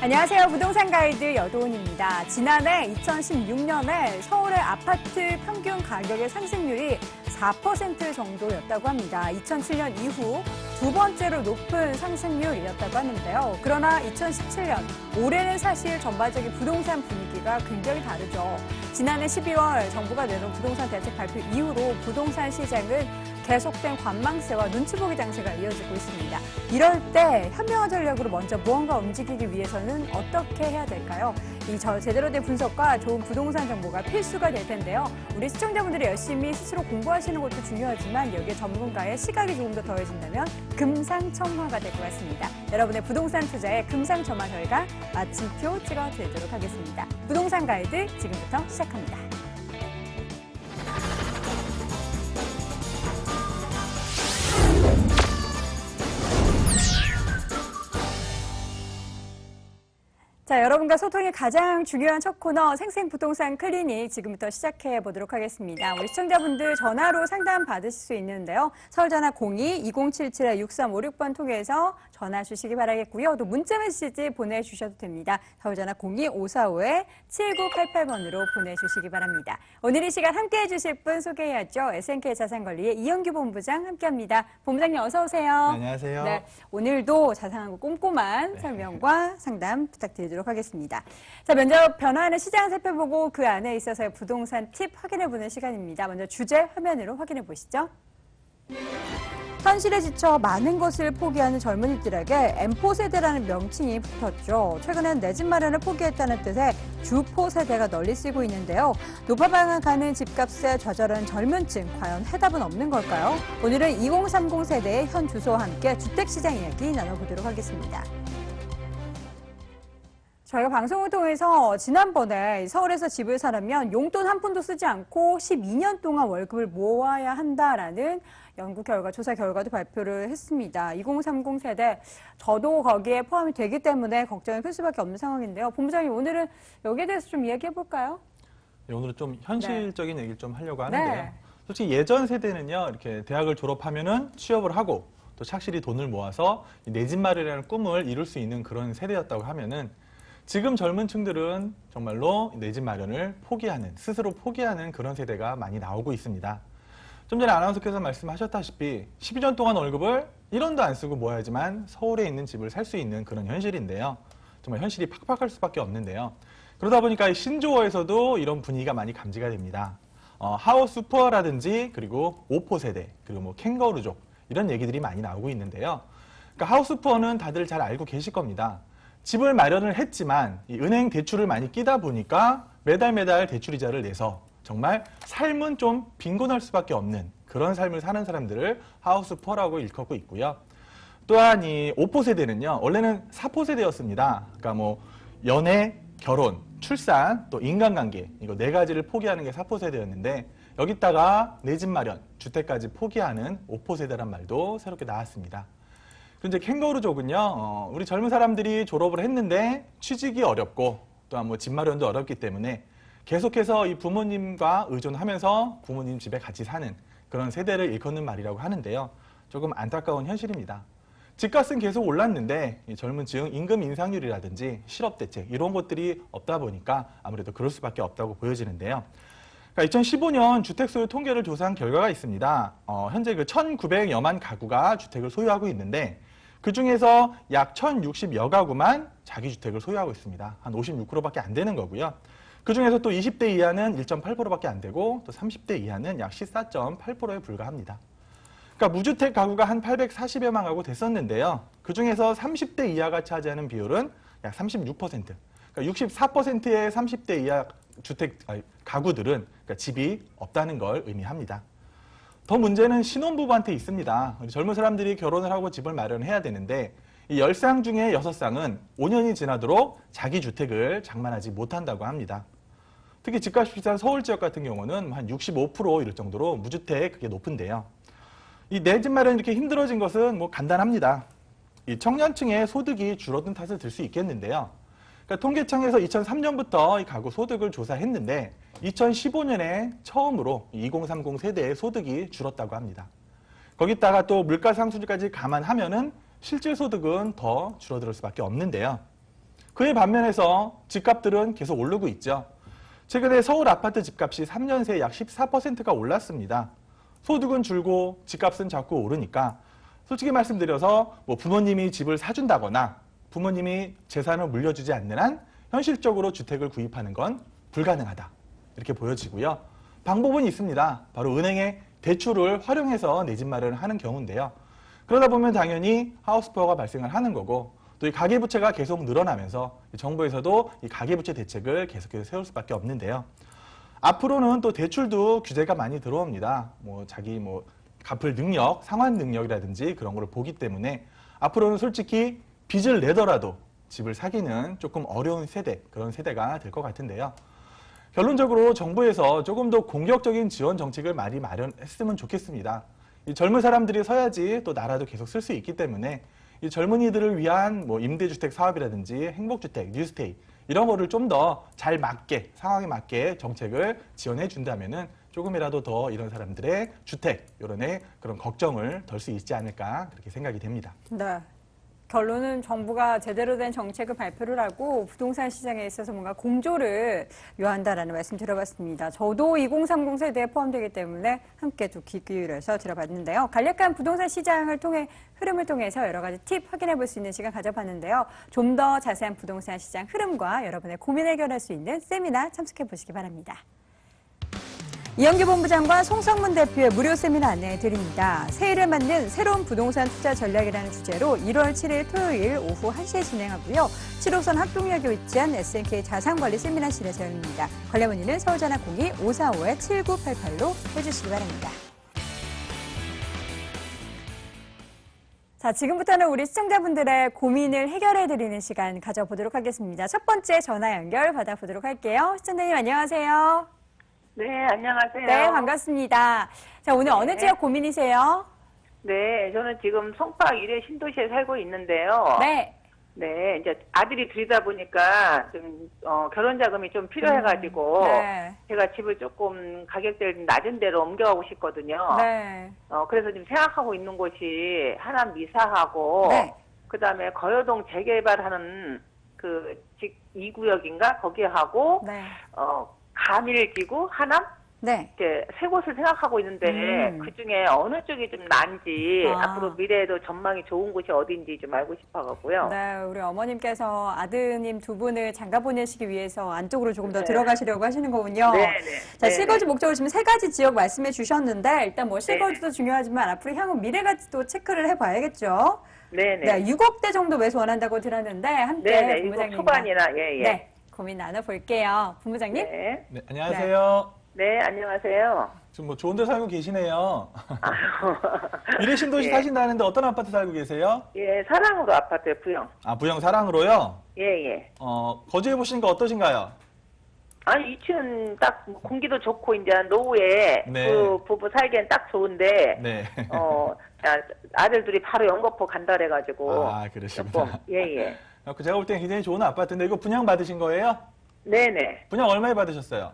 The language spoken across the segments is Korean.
안녕하세요. 부동산 가이드 여도은입니다. 지난해 2016년에 서울의 아파트 평균 가격의 상승률이 4% 정도였다고 합니다. 2007년 이후 두 번째로 높은 상승률이었다고 하는데요. 그러나 2017년, 올해는 사실 전반적인 부동산 분위기가 굉장히 다르죠. 지난해 12월 정부가 내놓은 부동산 대책 발표 이후로 부동산 시장은 계속된 관망세와 눈치보기 장세가 이어지고 있습니다. 이럴 때 현명한 전략으로 먼저 무언가 움직이기 위해서는 어떻게 해야 될까요? 이 제대로 된 분석과 좋은 부동산 정보가 필수가 될 텐데요. 우리 시청자분들이 열심히 스스로 공부하시는 것도 중요하지만 여기에 전문가의 시각이 조금 더 더해진다면 금상첨화가 될 것 같습니다. 여러분의 부동산 투자의 금상첨화 결과 마침표 찍어드리도록 하겠습니다. 부동산 가이드 지금부터 시작합니다. 자, 여러분과 소통이 가장 중요한 첫 코너 생생부동산 클리닉 지금부터 시작해 보도록 하겠습니다. 우리 시청자분들 전화로 상담 받으실 수 있는데요. 서울전화 02-2077-6356번 통해서 전화 주시기 바라겠고요. 또 문자 메시지 보내주셔도 됩니다. 서울전화 02-545-7988번으로 보내주시기 바랍니다. 오늘 이 시간 함께해 주실 분 소개해야죠. SNK 자산관리의 이영규 본부장 함께합니다. 본부장님 어서 오세요. 네, 안녕하세요. 네, 오늘도 자상하고 꼼꼼한 설명과 상담 부탁드리도록 하겠습니다. 자, 먼저 변화하는 시장 살펴보고 그 안에 있어서의 부동산 팁 확인해보는 시간입니다. 먼저 주제 화면으로 확인해 보시죠. 현실에 지쳐 많은 것을 포기하는 젊은이들에게 M4세대라는 명칭이 붙었죠. 최근엔 내 집 마련을 포기했다는 뜻의 주포 세대가 널리 쓰이고 있는데요. 높아방아 가는 집값에 좌절하는 젊은 층, 과연 해답은 없는 걸까요? 오늘은 2030 세대의 현 주소와 함께 주택시장 이야기 나눠보도록 하겠습니다. 저희가 방송을 통해서 지난번에 서울에서 집을 사려면 용돈 한 푼도 쓰지 않고 12년 동안 월급을 모아야 한다라는 연구 결과, 조사 결과도 발표를 했습니다. 2030 세대, 저도 거기에 포함이 되기 때문에 걱정이 클 수밖에 없는 상황인데요. 본부장님, 오늘은 여기에 대해서 좀 이야기해 볼까요? 네, 오늘은 좀 현실적인 얘기를 좀 하려고 하는데요. 솔직히 예전 세대는요, 이렇게 대학을 졸업하면은 취업을 하고 또 착실히 돈을 모아서 내 집 마련이라는 꿈을 이룰 수 있는 그런 세대였다고 하면은 지금 젊은 층들은 정말로 내 집 마련을 포기하는, 스스로 포기하는 그런 세대가 많이 나오고 있습니다. 좀 전에 아나운서께서 말씀하셨다시피 12년 동안 월급을 1원도 안 쓰고 모아야지만 서울에 있는 집을 살 수 있는 그런 현실인데요. 정말 현실이 팍팍할 수밖에 없는데요. 그러다 보니까 신조어에서도 이런 분위기가 많이 감지가 됩니다. 하우스 푸어라든지 그리고 오포 세대, 그리고 뭐 캥거루족 이런 얘기들이 많이 나오고 있는데요. 그러니까 하우스 푸어는 다들 잘 알고 계실 겁니다. 집을 마련을 했지만 이 은행 대출을 많이 끼다 보니까 매달 대출이자를 내서 정말 삶은 좀 빈곤할 수밖에 없는 그런 삶을 사는 사람들을 하우스 푸어라고 일컫고 있고요. 또한 이 오포 세대는요, 원래는 사포 세대였습니다. 그러니까 뭐 연애, 결혼, 출산, 또 인간관계 이거 네 가지를 포기하는 게 사포 세대였는데 여기다가 내 집 마련, 주택까지 포기하는 오포 세대란 말도 새롭게 나왔습니다. 이제 캥거루족은요, 우리 젊은 사람들이 졸업을 했는데 취직이 어렵고 또한 뭐 집 마련도 어렵기 때문에 계속해서 이 부모님과 의존하면서 부모님 집에 같이 사는 그런 세대를 일컫는 말이라고 하는데요. 조금 안타까운 현실입니다. 집값은 계속 올랐는데 이 젊은 층 임금 인상률이라든지 실업 대책 이런 것들이 없다 보니까 아무래도 그럴 수밖에 없다고 보여지는데요. 그러니까 2015년 주택 소유 통계를 조사한 결과가 있습니다. 현재 그 1,900여만 가구가 주택을 소유하고 있는데 그 중에서 약 1,060여 가구만 자기 주택을 소유하고 있습니다. 한 56%밖에 안 되는 거고요. 그 중에서 또 20대 이하는 1.8%밖에 안 되고 또 30대 이하는 약 14.8%에 불과합니다. 그러니까 무주택 가구가 한 840여만 가구 됐었는데요. 그 중에서 30대 이하가 차지하는 비율은 약 36%. 그러니까 64%의 30대 이하 가구들은 그러니까 집이 없다는 걸 의미합니다. 더 문제는 신혼부부한테 있습니다. 젊은 사람들이 결혼을 하고 집을 마련해야 되는데 이 10쌍 중에 6쌍은 5년이 지나도록 자기 주택을 장만하지 못한다고 합니다. 특히 집값이 비싼 서울 지역 같은 경우는 한 65% 이럴 정도로 무주택 그게 높은데요. 이 내 집 마련이 이렇게 힘들어진 것은 뭐 간단합니다. 이 청년층의 소득이 줄어든 탓을 들 수 있겠는데요. 그러니까 통계청에서 2003년부터 이 가구 소득을 조사했는데 2015년에 처음으로 2030 세대의 소득이 줄었다고 합니다. 거기다가 또 물가 상승률까지 감안하면은 실질 소득은 더 줄어들 수밖에 없는데요. 그에 반면에서 집값들은 계속 오르고 있죠. 최근에 서울 아파트 집값이 3년 새에 약 14%가 올랐습니다. 소득은 줄고 집값은 자꾸 오르니까 솔직히 말씀드려서 뭐 부모님이 집을 사준다거나 부모님이 재산을 물려주지 않는 한 현실적으로 주택을 구입하는 건 불가능하다. 이렇게 보여지고요. 방법은 있습니다. 바로 은행의 대출을 활용해서 내 집 마련을 하는 경우인데요. 그러다 보면 당연히 하우스푸어가 발생을 하는 거고 또 이 가계부채가 계속 늘어나면서 정부에서도 이 가계부채 대책을 계속해서 세울 수밖에 없는데요. 앞으로는 또 대출도 규제가 많이 들어옵니다. 자기 갚을 능력, 상환 능력이라든지 그런 거를 보기 때문에 앞으로는 솔직히 빚을 내더라도 집을 사기는 조금 어려운 세대, 그런 세대가 될 것 같은데요. 결론적으로 정부에서 조금 더 공격적인 지원 정책을 많이 마련했으면 좋겠습니다. 이 젊은 사람들이 서야지 또 나라도 계속 쓸 수 있기 때문에 이 젊은이들을 위한 임대주택 사업이라든지 행복주택, 뉴스테이 이런 거를 좀 더 잘 맞게, 상황에 맞게 정책을 지원해 준다면은 조금이라도 더 이런 사람들의 주택, 이런 그런 걱정을 덜 수 있지 않을까 그렇게 생각이 됩니다. 네. 결론은 정부가 제대로 된 정책을 발표를 하고 부동산 시장에 있어서 뭔가 공조를 요한다라는 말씀 들어봤습니다. 저도 2030 세대에 포함되기 때문에 함께 또 귀 기울여서 들어봤는데요. 간략한 부동산 시장을 통해 흐름을 통해서 여러 가지 팁 확인해 볼 수 있는 시간 가져봤는데요. 좀 더 자세한 부동산 시장 흐름과 여러분의 고민 해결할 수 있는 세미나 참석해 보시기 바랍니다. 이영규 본부장과 송성문 대표의 무료 세미나 안내해 드립니다. 새해를 맞는 새로운 부동산 투자 전략이라는 주제로 1월 7일 토요일 오후 1시에 진행하고요. 7호선 학동역에 위치한 SNK 자산관리 세미나실에서 열립니다. 관련 문의는 서울전화 02-545-7988로 해주시기 바랍니다. 자, 지금부터는 우리 시청자분들의 고민을 해결해 드리는 시간 가져보도록 하겠습니다. 첫 번째 전화 연결 받아보도록 할게요. 시청자님 안녕하세요. 네, 안녕하세요. 네, 반갑습니다. 자, 오늘 어느 지역 고민이세요? 네, 저는 지금 송파 일회 신도시에 살고 있는데요. 네. 네, 이제 아들이 둘이다 보니까 좀 결혼 자금이 좀 필요해가지고 네. 제가 집을 조금 가격대를 낮은 데로 옮겨가고 싶거든요. 네. 그래서 지금 생각하고 있는 곳이 하남 미사하고 네. 그다음에 거여동 재개발하는 그 2구역인가 거기 하고 네. 가밀지구 하남 네. 이제 세 곳을 생각하고 있는데 그 중에 어느 쪽이 좀 나은지 앞으로 미래에도 전망이 좋은 곳이 어딘지 좀 알고 싶어가고요. 네, 우리 어머님께서 아드님 두 분을 장가 보내시기 위해서 안쪽으로 조금 더 들어가시려고 하시는 거군요. 네네. 자, 실거주 목적으로 지금 세 가지 지역 말씀해 주셨는데 일단 실거주도 중요하지만 앞으로 향후 미래가 또 체크를 해봐야겠죠. 네네. 네, 6억대 정도 매수 원한다고 들었는데 함께 네네. 6억 본부장님과 초반이나 예예. 네, 고민 나눠볼게요. 본부장님. 네. 네, 안녕하세요. 네, 안녕하세요. 지금 좋은 데 살고 계시네요. 아유. 미래 신도시 예. 사신다는데 어떤 아파트 살고 계세요? 예, 사랑으로 아파트 부영. 부영 사랑으로요? 예예. 거주해 보신 거 어떠신가요? 아니 2층 딱 공기도 좋고 이제 노후에 네. 그 부부 살기엔 딱 좋은데 네. 아들 둘이 바로 연거포 간다 그래가지고 그러시구나. 조금 예예. 제가 볼 땐 굉장히 좋은 아파트인데 이거 분양 받으신 거예요? 네네. 분양 얼마에 받으셨어요?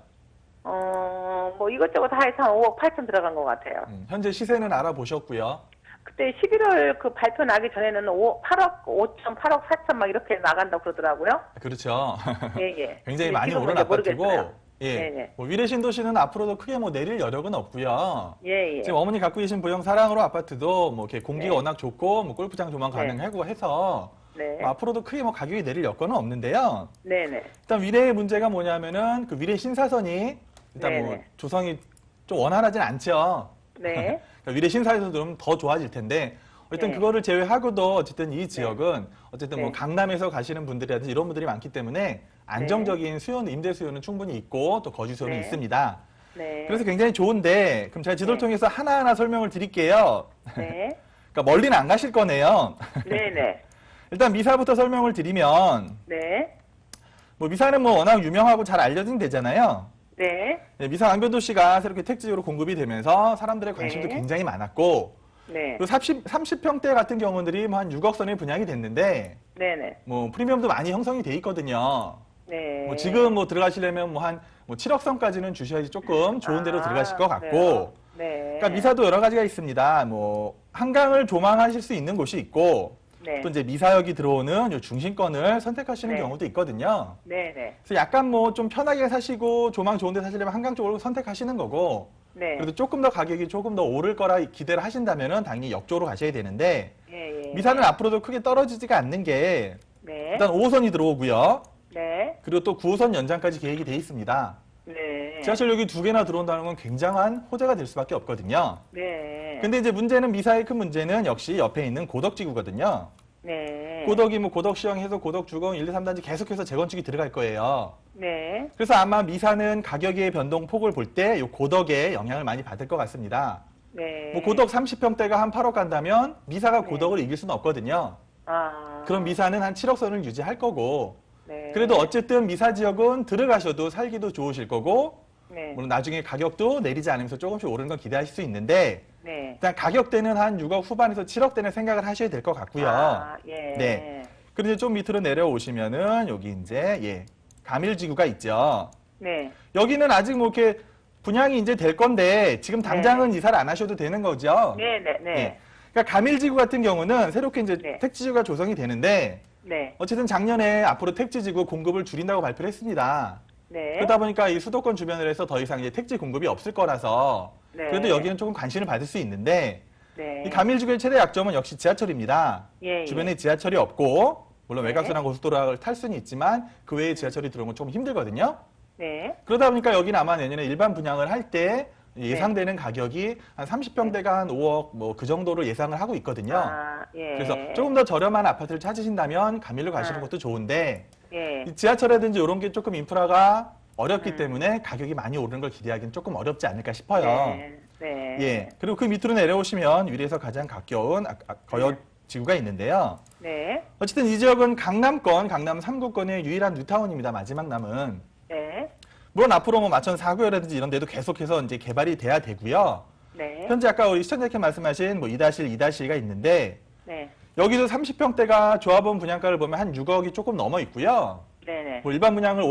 뭐 이것저것 다 해서 한 5억 8천 들어간 것 같아요. 현재 시세는 알아보셨고요. 그때 11월 그 발표 나기 전에는 8억 5천, 8억 4천 막 이렇게 나간다고 그러더라고요. 그렇죠. 예. 굉장히 근데 많이 지금은 오른 이제 아파트고, 모르겠어요. 예. 네네. 미래 신도시는 앞으로도 크게 내릴 여력은 없고요. 예. 지금 어머니 갖고 계신 부영 사랑으로 아파트도 이렇게 공기가 네. 워낙 좋고 골프장 조망 가능하고 해서 네. 앞으로도 크게 가격이 내릴 여건은 없는데요. 네네. 일단 위례의 문제가 뭐냐면은 그 위례 신사선이 일단 네네. 조성이 좀 원활하진 않죠. 네. 그러니까 위례 신사에서 좀 더 좋아질 텐데 일단 네. 그거를 제외하고도 어쨌든 이 지역은 어쨌든 네. 강남에서 가시는 분들이라든지 이런 분들이 많기 때문에 안정적인 수요는 임대 수요는 충분히 있고 또 거주 수요는 네. 있습니다. 네. 그래서 굉장히 좋은데 그럼 제가 지도를 네. 통해서 하나하나 설명을 드릴게요. 네. 그러니까 멀리는 안 가실 거네요. 네네. 일단 미사부터 설명을 드리면 네. 미사는 워낙 유명하고 잘 알려진 데잖아요. 네. 네, 미사 안교도시가 새롭게 택지로 공급이 되면서 사람들의 관심도 네. 굉장히 많았고 네. 그리고 30평대 같은 경우들이 한 6억 선에 분양이 됐는데 네네. 프리미엄도 많이 형성이 돼 있거든요. 네. 지금 들어가시려면 한 7억 선까지는 주셔야지 조금 좋은 데로 들어가실 것 같고 그래요? 네. 그러니까 미사도 여러 가지가 있습니다. 한강을 조망하실 수 있는 곳이 있고 네. 또 이제 미사역이 들어오는 요 중심권을 선택하시는 네. 경우도 있거든요. 네네. 그래서 약간 뭐 좀 편하게 사시고 조망 좋은 데 사시려면 한강 쪽으로 선택하시는 거고, 네. 그래도 조금 더 가격이 조금 더 오를 거라 기대를 하신다면은 당연히 역 쪽으로 가셔야 되는데, 예, 예. 미사는 앞으로도 크게 떨어지지가 않는 게 네. 일단 5호선이 들어오고요. 네. 그리고 또 9호선 연장까지 계획이 돼 있습니다. 네. 지하철역이 2개나 들어온다는 건 굉장한 호재가 될 수밖에 없거든요. 네. 근데 이제 문제는 미사의 큰 문제는 역시 옆에 있는 고덕지구거든요. 네. 고덕이 뭐 고덕시형해서 고덕주공 1, 2, 3단지 계속해서 재건축이 들어갈 거예요. 네. 그래서 아마 미사는 가격의 변동폭을 볼 때 이 고덕에 영향을 많이 받을 것 같습니다. 네. 뭐 고덕 30평대가 한 8억 간다면 미사가 네. 고덕을 이길 수는 없거든요. 아. 그럼 미사는 한 7억 선을 유지할 거고, 네. 그래도 어쨌든 미사 지역은 들어가셔도 살기도 좋으실 거고, 네. 물론 나중에 가격도 내리지 않으면서 조금씩 오르는 건 기대하실 수 있는데, 네. 일단 가격대는 한 6억 후반에서 7억대는 생각을 하셔야 될 것 같고요. 아, 예. 네. 그리고 이제 좀 밑으로 내려오시면은 여기 이제 가밀지구가 있죠. 네. 여기는 아직 뭐 이렇게 분양이 이제 될 건데 지금 당장은 이사를 안 하셔도 되는 거죠. 네, 네, 네. 예. 그러니까 가밀지구 같은 경우는 새롭게 이제 네. 택지지구가 조성이 되는데, 네. 어쨌든 작년에 앞으로 택지지구 공급을 줄인다고 발표를 했습니다. 네. 그러다 보니까 이 수도권 주변을 해서 더 이상 이제 택지 공급이 없을 거라서 네. 그래도 여기는 조금 관심을 받을 수 있는데, 네. 이 가밀지구의 최대 약점은 역시 지하철입니다. 예, 예. 주변에 지하철이 없고, 물론 네. 외곽선랑 고속도로를 탈 수는 있지만 그 외에 지하철이 들어오면 조금 힘들거든요. 네. 그러다 보니까 여기는 아마 내년에 일반 분양을 할 때 예상되는 가격이 한 30평대가 한 5억 뭐 그 정도로 예상을 하고 있거든요. 아, 예. 그래서 조금 더 저렴한 아파트를 찾으신다면 가밀로 가시는 아. 것도 좋은데, 예. 이 지하철이라든지 이런 게 조금 인프라가 어렵기 음. 때문에 가격이 많이 오르는 걸 기대하기는 조금 어렵지 않을까 싶어요. 네. 네. 예. 그리고 그 밑으로 내려오시면 위례에서 가장 가까운 거여 지구가 있는데요. 네. 어쨌든 이 지역은 강남권, 강남 3구권의 유일한 뉴타운입니다. 마지막 남은. 네. 물론 앞으로 뭐 마천 4구역이라든지 이런 데도 계속해서 이제 개발이 돼야 되고요. 네. 현재 아까 우리 시청자께 말씀하신 뭐 2-1, 2-2가 있는데, 네. 여기도 30평대가 조합원 분양가를 보면 한 6억이 조금 넘어 있고요. 네네. 뭐 일반 분양을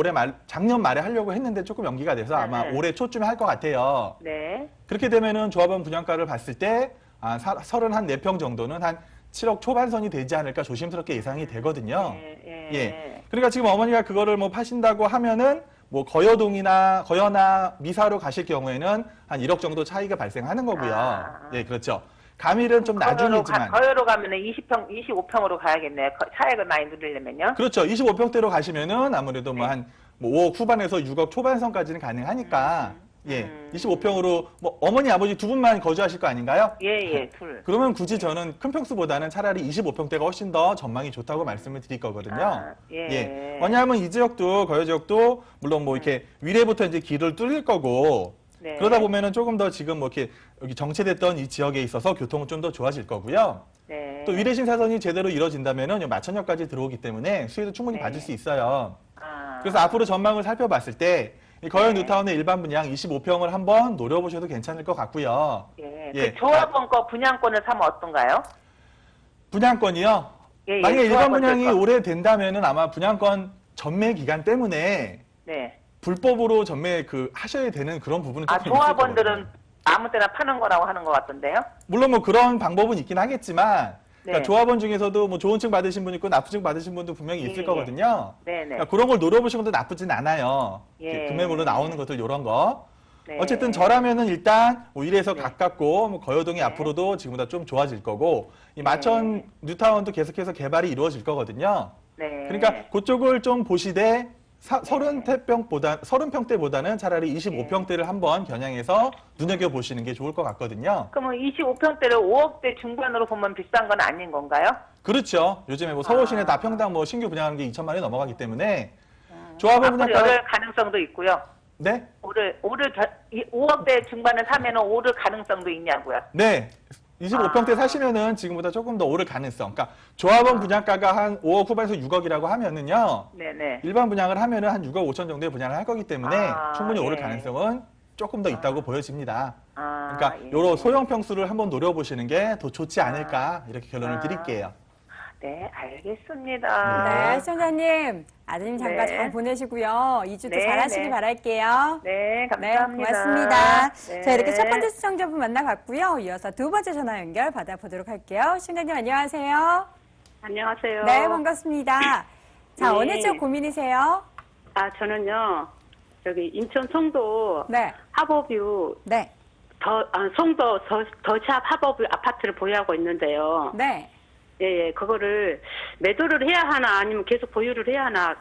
작년 말에 하려고 했는데 조금 연기가 돼서 아마 네. 올해 초쯤에 할 것 같아요. 네. 그렇게 되면은 조합원 분양가를 봤을 때 34평 정도는 한 7억 초반선이 되지 않을까 조심스럽게 예상이 되거든요. 예. 예. 그러니까 지금 어머니가 그거를 뭐 파신다고 하면은 뭐 거여나 미사로 가실 경우에는 한 1억 정도 차이가 발생하는 거고요. 아. 예, 그렇죠. 가밀은 좀 나중이지만. 거여로 가면은 25평으로 가야겠네요. 차액을 많이 누리려면요. 그렇죠. 25평대로 가시면은 아무래도 뭐 네. 한 뭐 5억 후반에서 6억 초반선까지는 가능하니까, 예, 25평으로 뭐 어머니 아버지 두 분만 거주하실 거 아닌가요? 예, 둘. 그러면 굳이 저는 큰 평수보다는 차라리 25평대가 훨씬 더 전망이 좋다고 말씀을 드릴 거거든요. 아, 예. 왜냐하면 이 지역도 거여 지역도 물론 뭐 이렇게 위례부터 이제 길을 뚫릴 거고, 네. 그러다 보면은 조금 더 지금 뭐 이렇게 여기 정체됐던 이 지역에 있어서 교통은 좀 더 좋아질 거고요. 네. 또 위례 신사선이 제대로 이루어진다면은 마천역까지 들어오기 때문에 수혜도 충분히 네. 받을 수 있어요. 아. 그래서 앞으로 전망을 살펴봤을 때 이 거여 네. 뉴타운의 일반 분양 25평을 한번 노려보셔도 괜찮을 것 같고요. 예. 예. 그 조합원 거 분양권을 사면 어떤가요? 분양권이요? 예, 만약에 일반 조합원들 분양이 거. 오래된다면은 아마 분양권 전매 기간 때문에 네. 불법으로 전매 하셔야 되는 그런 부분은 아, 조금 있을 조합원들은 거거든요. 아무 때나 파는 거라고 하는 것 같던데요? 물론 뭐 그런 방법은 있긴 하겠지만, 그러니까 네. 조합원 중에서도 뭐 좋은 층 받으신 분 있고 나쁜 층 받으신 분도 분명히 있을 예, 거거든요. 네네. 그러니까 그런 걸 노려보시는 것도 나쁘진 않아요. 예. 금매물로 나오는 것들 이런 거. 네. 어쨌든 저라면은 일단 뭐 이래서 네. 가깝고 뭐 거여동이 네. 앞으로도 지금보다 좀 좋아질 거고, 이 마천 뉴타운도 계속해서 개발이 이루어질 거거든요. 네. 그러니까 그쪽을 좀 보시되 30평대보다는 차라리 25평대를 한번 겨냥해서 눈여겨보시는 게 좋을 것 같거든요. 그러면 25평대를 5억대 중반으로 보면 비싼 건 아닌 건가요? 그렇죠. 요즘에 뭐 서울 시내 아. 다 평당 뭐 신규 분양하는 게 2천만 원이 넘어가기 때문에 조합원 앞으로 분양가 오를 가능성도 있고요. 네? 5억대 중반을 사면은 오를 가능성도 있냐고요. 네. 25평대 사시면은 지금보다 조금 더 오를 가능성. 그러니까 조합원 분양가가 한 5억 후반에서 6억이라고 하면은요. 네네. 일반 분양을 하면은 한 6억 5천 정도의 분양을 할 거기 때문에 아, 충분히 오를 예. 가능성은 조금 더 있다고 보여집니다. 아, 그러니까 예. 요런 소형 평수를 한번 노려보시는 게 더 좋지 않을까 이렇게 결론을 드릴게요. 네, 알겠습니다. 네, 시청자님, 아드님 잠깐 네. 잘 보내시고요. 2주도 네, 잘 하시길 네. 바랄게요. 네, 네, 감사합니다. 고맙습니다. 네. 자, 이렇게 첫 번째 시청자분 만나봤고요. 이어서 두 번째 전화 연결 받아보도록 할게요. 시청자님 안녕하세요. 안녕하세요. 네, 반갑습니다. 자, 네. 어느 쪽 고민이세요? 아, 저는요, 저기, 인천 송도 네. 하버뷰, 네. 송도 더샵 하버뷰 아파트를 보유하고 있는데요. 네. 예, 예, 그거를 매도를 해야 하나, 아니면 계속 보유를 해야 하나,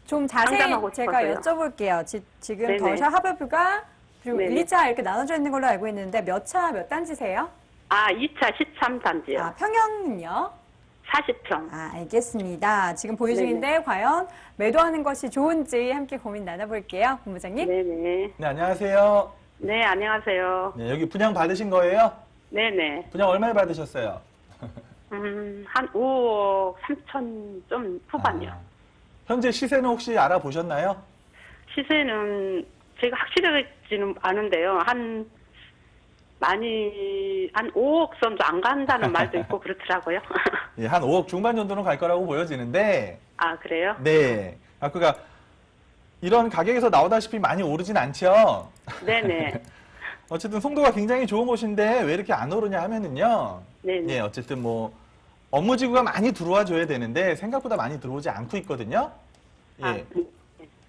좀 자세히 상담하고 제가 싶어서요. 여쭤볼게요. 지금 네네. 더샵 하버뷰가 그리고 네네. 1차 이렇게 나눠져 있는 걸로 알고 있는데 몇 차 몇 단지세요? 2차 13단지요. 아, 평형은요? 40평. 알겠습니다. 지금 보유 네네. 중인데 과연 매도하는 것이 좋은지 함께 고민 나눠볼게요. 본부장님. 네네. 네, 안녕하세요. 네, 안녕하세요. 네, 여기 분양 받으신 거예요? 네네. 분양 얼마에 받으셨어요? 한 5억 3천 좀 후반이요. 아, 현재 시세는 혹시 알아보셨나요? 시세는 제가 확실하지는 않은데요. 한 5억 선도 안 간다는 말도 있고 그렇더라고요. 예, 한 5억 중반 정도는 갈 거라고 보여지는데, 아, 그래요? 네. 그러니까 이런 가격에서 나오다시피 많이 오르진 않죠? 네네. 어쨌든 송도가 굉장히 좋은 곳인데 왜 이렇게 안 오르냐 하면은요. 네네. 예, 어쨌든 뭐 업무지구가 많이 들어와 줘야 되는데 생각보다 많이 들어오지 않고 있거든요. 예. 아,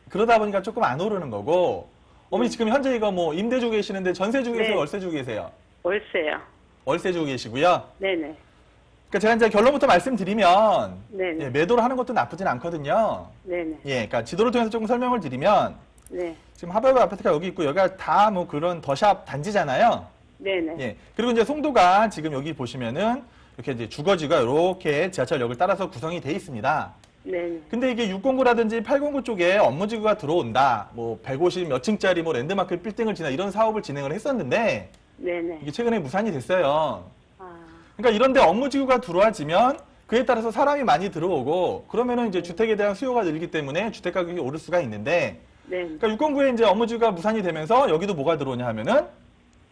그러다 보니까 조금 안 오르는 거고. 어머니 지금 현재 이거 뭐 임대 주고 계시는데 전세 주고 계세요? 네. 월세 주고 계세요? 월세요. 월세 주고 계시고요. 네네. 그러니까 제가 이제 결론부터 말씀드리면 네네. 예, 매도를 하는 것도 나쁘진 않거든요. 네네. 예, 그러니까 지도를 통해서 조금 설명을 드리면 네. 지금 하버드 아파트가 여기 있고 여기가 다 뭐 그런 더샵 단지잖아요. 네네. 예. 그리고 이제 송도가 지금 여기 보시면은 이렇게 이제 주거지가 이렇게 지하철역을 따라서 구성이 돼 있습니다. 네네. 근데 이게 609라든지 809 쪽에 업무지구가 들어온다. 뭐 150 몇 층짜리 뭐 랜드마크 빌딩을 지나 이런 사업을 진행을 했었는데 네네. 이게 최근에 무산이 됐어요. 아, 그러니까 이런데 업무지구가 들어와지면 그에 따라서 사람이 많이 들어오고 그러면은 이제 주택에 대한 수요가 늘기 때문에 주택 가격이 오를 수가 있는데 네네. 그러니까 609에 이제 업무지구가 무산이 되면서 여기도 뭐가 들어오냐 하면은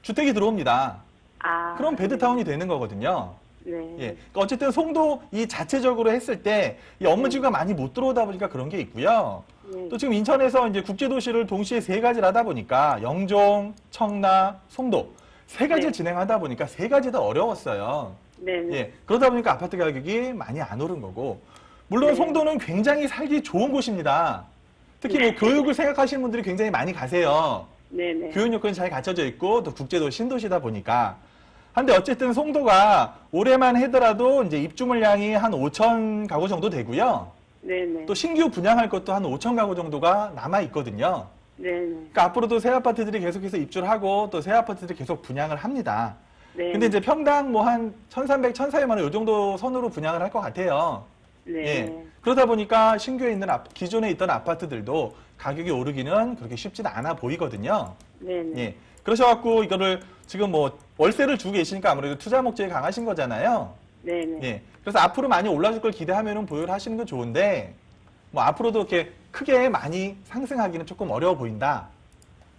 주택이 들어옵니다. 아. 그럼 베드타운이 되는 거거든요. 네. 예. 그러니까 어쨌든 송도 이 자체적으로 했을 때 이 업무지구가 많이 못 들어오다 보니까 그런 게 있고요. 네. 또 지금 인천에서 이제 국제도시를 동시에 세 가지를 하다 보니까 영종, 청라, 송도 세 가지를 네. 진행하다 보니까 세 가지 다 어려웠어요. 네네. 예. 그러다 보니까 아파트 가격이 많이 안 오른 거고 물론 네. 송도는 굉장히 살기 좋은 곳입니다. 특히 뭐 교육을 생각하시는 분들이 굉장히 많이 가세요. 네네. 교육 요건이 잘 갖춰져 있고 또 국제도시 신도시다 보니까 근데 어쨌든 송도가 올해만 하더라도 이제 입주 물량이 한 5천 가구 정도 되고요. 네네. 또 신규 분양할 것도 한 5천 가구 정도가 남아 있거든요. 네네. 그러니까 앞으로도 새 아파트들이 계속해서 입주를 하고 또 새 아파트들이 계속 분양을 합니다. 네. 근데 이제 평당 뭐 한 1,300, 1,400만 원 이 정도 선으로 분양을 할 것 같아요. 네. 예. 그러다 보니까 신규에 있는 기존에 있던 아파트들도 가격이 오르기는 그렇게 쉽지는 않아 보이거든요. 네네. 예. 그러셔갖고 이거를 지금 뭐 월세를 주고 계시니까 아무래도 투자 목적이 강하신 거잖아요. 네네. 예. 그래서 앞으로 많이 올라줄 걸 기대하면은 보유를 하시는 건 좋은데 뭐 앞으로도 이렇게 크게 많이 상승하기는 조금 어려워 보인다.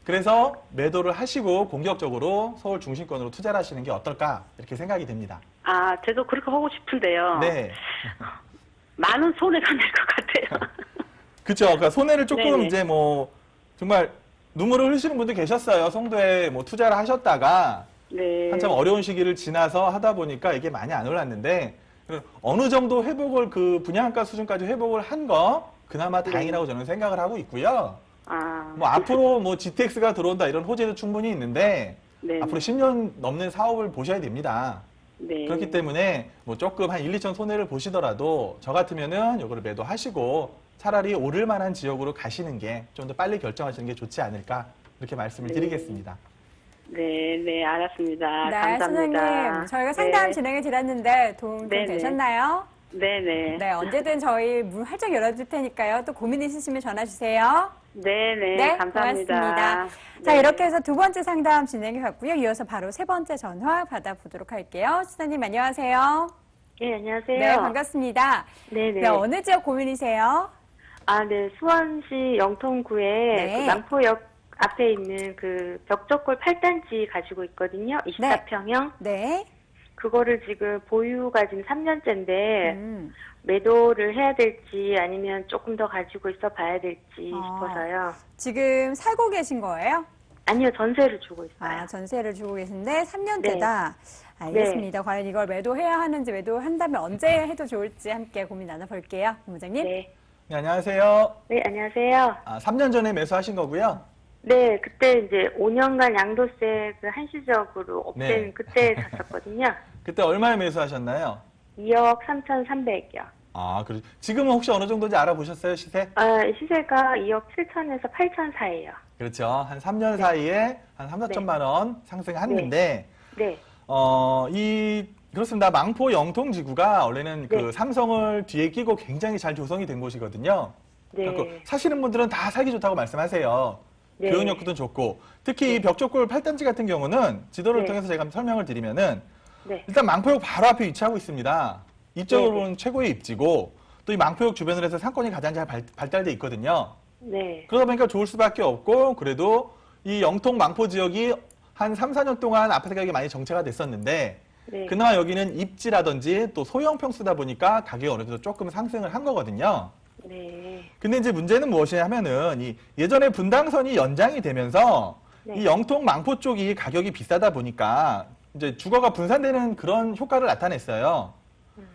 그래서 매도를 하시고 공격적으로 서울 중심권으로 투자를 하시는 게 어떨까 이렇게 생각이 됩니다. 아, 저도 그렇게 하고 싶은데요. 네. 많은 손해가 날 것 같아요. 그렇죠. 그러니까 손해를 조금 네네. 이제 뭐 정말 눈물을 흘리시는 분들 계셨어요. 송도에 뭐 투자를 하셨다가 네. 한참 어려운 시기를 지나서 하다 보니까 이게 많이 안 올랐는데 어느 정도 회복을 그 분양가 수준까지 회복을 한 거 그나마 다행이라고 저는 생각을 하고 있고요. 아. 뭐 앞으로 뭐 GTX가 들어온다 이런 호재도 충분히 있는데 네. 앞으로 10년 넘는 사업을 보셔야 됩니다. 네. 그렇기 때문에 뭐 조금 한 1, 2천 손해를 보시더라도 저 같으면은 이거를 매도하시고 차라리 오를 만한 지역으로 가시는 게 좀 더 빨리 결정하시는 게 좋지 않을까 이렇게 말씀을 네. 드리겠습니다. 네, 네, 알았습니다. 네, 감사합니다. 선생님. 저희가 상담 네. 진행해 드렸는데 도움 좀 네네. 되셨나요? 네네. 네, 언제든 저희 문 활짝 열어둘 테니까요. 또 고민 있으시면 전화 주세요. 네네. 네, 감사합니다. 고맙습니다. 자, 네. 이렇게 해서 두 번째 상담 진행해 봤고요. 이어서 바로 세 번째 전화 받아보도록 할게요. 시사님 안녕하세요. 네, 안녕하세요. 네, 반갑습니다. 네네. 네, 어느 지역 고민이세요? 아, 네, 수원시 영통구에 네. 그 남포역 앞에 있는 그 벽적골 8단지 가지고 있거든요. 24평형. 네. 그거를 지금 보유가 지금 3년째인데 음. 매도를 해야 될지 아니면 조금 더 가지고 있어 봐야 될지 아. 싶어서요. 지금 살고 계신 거예요? 아니요, 전세를 주고 있어요. 아, 전세를 주고 계신데 3년대다. 알겠습니다. 과연 이걸 매도해야 하는지 매도한다면 언제 해도 좋을지 함께 고민 나눠볼게요. 본부장님. 네. 네, 안녕하세요. 네, 안녕하세요. 3년 전에 매수하신 거고요. 네, 그때 이제 5년간 양도세 그 한시적으로 없앤 네. 그때 샀었거든요. 그때 얼마에 매수하셨나요? 2억 3,300이요. 그렇죠. 지금은 혹시 어느 정도인지 알아보셨어요, 시세? 시세가 2억 7천에서 8천 사이예요. 그렇죠. 한 3년 사이에 한 3, 4천만 원 상승했는데, 네. 그렇습니다. 망포 영통지구가 원래는 그 네. 삼성을 뒤에 끼고 굉장히 잘 조성이 된 곳이거든요. 네. 그래서 사시는 분들은 다 살기 좋다고 말씀하세요. 네. 교육력도 좋고, 특히 이 벽조골 8단지 같은 경우는 지도를 네. 통해서 제가 한번 설명을 드리면은, 네. 일단 망포역 바로 앞에 위치하고 있습니다. 이쪽으로는 최고의 입지고, 또 이 망포역 주변으로 해서 상권이 가장 잘 발달돼 있거든요. 네. 그러다 보니까 좋을 수밖에 없고, 그래도 이 영통 망포 지역이 한 3, 4년 동안 아파트 가격이 많이 정체가 됐었는데, 네. 그나마 여기는 입지라든지 또 소형 평수다 보니까 가격이 어느 정도 조금 상승을 한 거거든요. 네. 근데 이제 문제는 무엇이냐면은 이 예전에 분당선이 연장이 되면서 네. 이 영통 망포 쪽이 가격이 비싸다 보니까 이제 주거가 분산되는 그런 효과를 나타냈어요.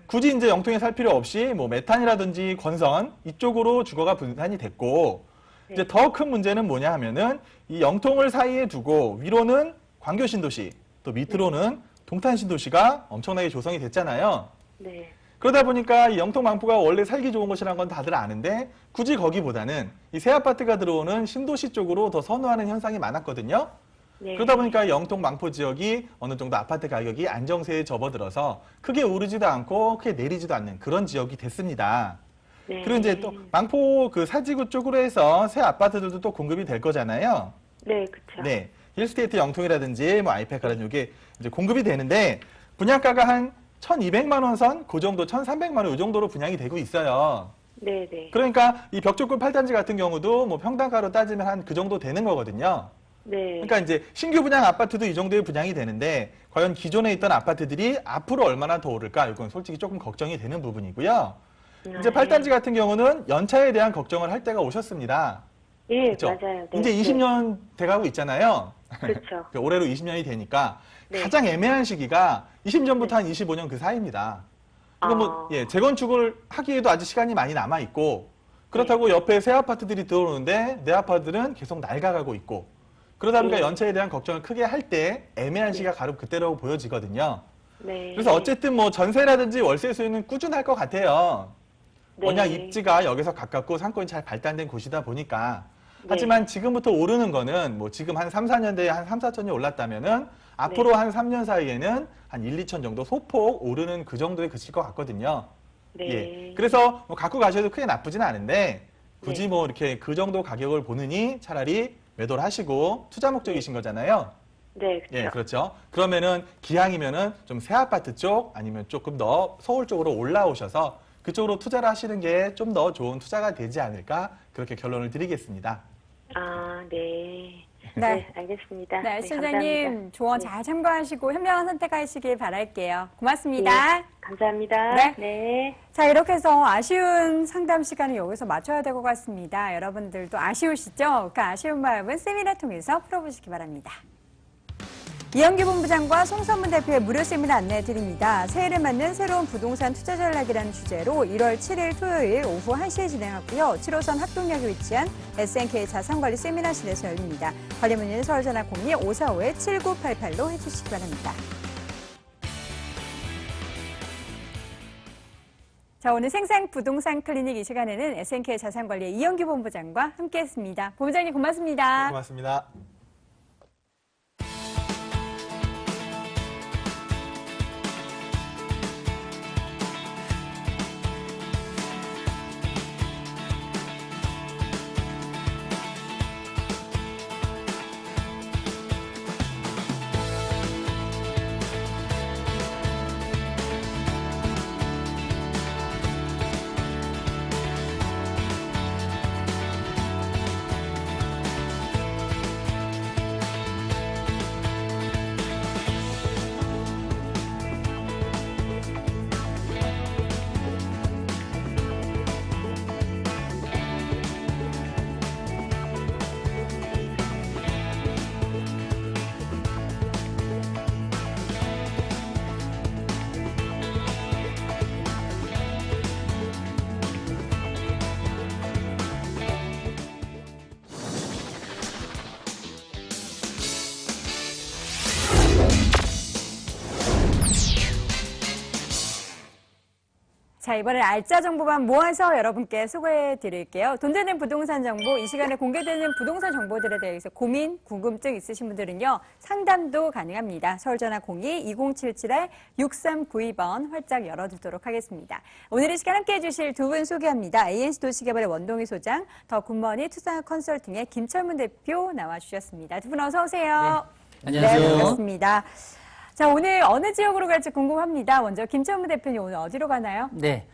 굳이 이제 영통에 살 필요 없이 뭐 메탄이라든지 권선 이쪽으로 주거가 분산이 됐고, 네. 이제 더 큰 문제는 뭐냐 하면은 이 영통을 사이에 두고 위로는 광교 신도시, 또 밑으로는 동탄 신도시가 엄청나게 조성이 됐잖아요. 네. 그러다 보니까 이 영통 망포가 원래 살기 좋은 곳이라는 건 다들 아는데, 굳이 거기보다는 이 새 아파트가 들어오는 신도시 쪽으로 더 선호하는 현상이 많았거든요. 네. 그러다 보니까 영통 망포 지역이 어느 정도 아파트 가격이 안정세에 접어들어서 크게 오르지도 않고 크게 내리지도 않는 그런 지역이 됐습니다. 네. 그리고 이제 또 망포 그 사지구 쪽으로 해서 새 아파트들도 또 공급이 될 거잖아요. 네, 그쵸. 네. 힐스테이트 영통이라든지 뭐 아이페카라든지 이게 이제 공급이 되는데, 분양가가 한 1,200만 원 선, 그 정도 1,300만 원 이 정도로 분양이 되고 있어요. 네, 네. 그러니까 이 벽조골 8단지 같은 경우도 뭐 평당가로 따지면 한 그 정도 되는 거거든요. 네. 그러니까 이제 신규 분양 아파트도 이 정도의 분양이 되는데, 과연 기존에 있던 아파트들이 앞으로 얼마나 더 오를까? 이건 솔직히 조금 걱정이 되는 부분이고요. 이제 8단지 같은 경우는 연차에 대한 걱정을 할 때가 오셨습니다. 예, 그렇죠? 맞아요. 네. 이제 20년 돼가고 있잖아요. 그렇죠. 올해로 20년이 되니까 네. 가장 애매한 시기가 20년부터 한 25년 그 사이입니다. 이거 뭐 재건축을 하기에도 아직 시간이 많이 남아 있고, 그렇다고 옆에 새 아파트들이 들어오는데 내 아파트는 계속 낡아가고 있고, 그러다 보니까 네. 연차에 대한 걱정을 크게 할 때 애매한 시기가 가로 그때라고 보여지거든요. 네. 그래서 어쨌든 뭐 전세라든지 월세 수요는 꾸준할 것 같아요. 네. 워낙 입지가 여기서 가깝고 상권이 잘 발달된 곳이다 보니까. 네. 하지만 지금부터 오르는 거는 뭐 지금 한 3, 4년대에 한 3, 4천이 올랐다면은 앞으로 한 3년 사이에는 한 1, 2천 정도 소폭 오르는 그 정도에 그칠 것 같거든요. 네. 예. 그래서 뭐 갖고 가셔도 크게 나쁘진 않은데, 굳이 네. 뭐 이렇게 그 정도 가격을 보느니 차라리 매도를 하시고 투자 목적이신 거잖아요. 네, 그렇죠. 예, 그렇죠. 그러면은 기왕이면은 좀 새 아파트 쪽 아니면 조금 더 서울 쪽으로 올라오셔서 그쪽으로 투자를 하시는 게 좀 더 좋은 투자가 되지 않을까, 그렇게 결론을 드리겠습니다. 네. 네. 네, 알겠습니다. 네, 네, 실장님 감사합니다. 조언 네. 잘 참고하시고 현명한 선택하시길 바랄게요. 고맙습니다. 네, 감사합니다. 네. 네. 자, 이렇게 해서 아쉬운 상담 시간을 여기서 맞춰야 될 것 같습니다. 여러분들도 아쉬우시죠? 그 아쉬운 마음은 세미나 통해서 풀어보시기 바랍니다. 이영규 본부장과 송선문 대표의 무료 세미나 안내해 드립니다. 새해를 맞는 새로운 부동산 투자 전략이라는 주제로 1월 7일 토요일 오후 1시에 진행하고요. 7호선 학동역에 위치한 SNK 자산관리 세미나실에서 열립니다. 관리 문의는 서울전화 02-545-7988로 해주시기 바랍니다. 자, 오늘 생생 부동산 클리닉 이 시간에는 SNK 자산관리의 이영규 본부장과 함께했습니다. 본부장님 고맙습니다. 고맙습니다. 자, 이번엔 알짜 정보만 모아서 여러분께 소개해 드릴게요. 돈 되는 부동산 정보, 이 시간에 공개되는 부동산 정보들에 대해서 고민, 궁금증 있으신 분들은요, 상담도 가능합니다. 서울전화 02-2077-6392번 활짝 열어두도록 하겠습니다. 오늘 이 시간 함께해 주실 두 분 소개합니다. ANC 도시개발의 원동희 소장, 더 굿머니 투자 컨설팅의 김철문 대표 나와주셨습니다. 두 분 어서 오세요. 네, 안녕하세요. 네, 반갑습니다. 자, 오늘 어느 지역으로 갈지 궁금합니다. 먼저 김철문 대표님 오늘 어디로 가나요? 네,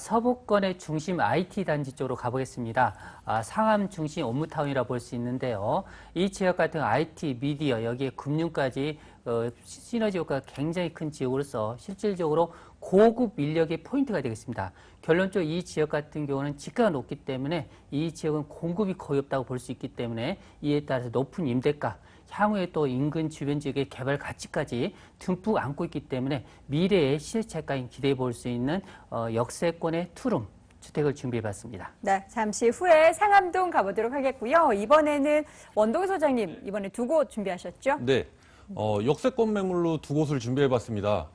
서부권의 중심 IT 단지 쪽으로 가보겠습니다. 상암 중심 업무타운이라 볼 수 있는데요. 이 지역 같은 IT, 미디어, 여기에 금융까지 시너지 효과가 굉장히 큰 지역으로서 실질적으로 고급 인력의 포인트가 되겠습니다. 결론적으로 이 지역 같은 경우는 지가가 높기 때문에 이 지역은 공급이 거의 없다고 볼 수 있기 때문에 이에 따라서 높은 임대가, 향후에 또 인근 주변 지역의 개발 가치까지 듬뿍 안고 있기 때문에 미래의 시세차가인 기대해 볼 수 있는 역세권의 투룸 주택을 준비해봤습니다. 네, 잠시 후에 상암동 가보도록 하겠고요. 이번에는 원동희 소장님, 이번에 두 곳 준비하셨죠? 네, 역세권 매물로 두 곳을 준비해봤습니다.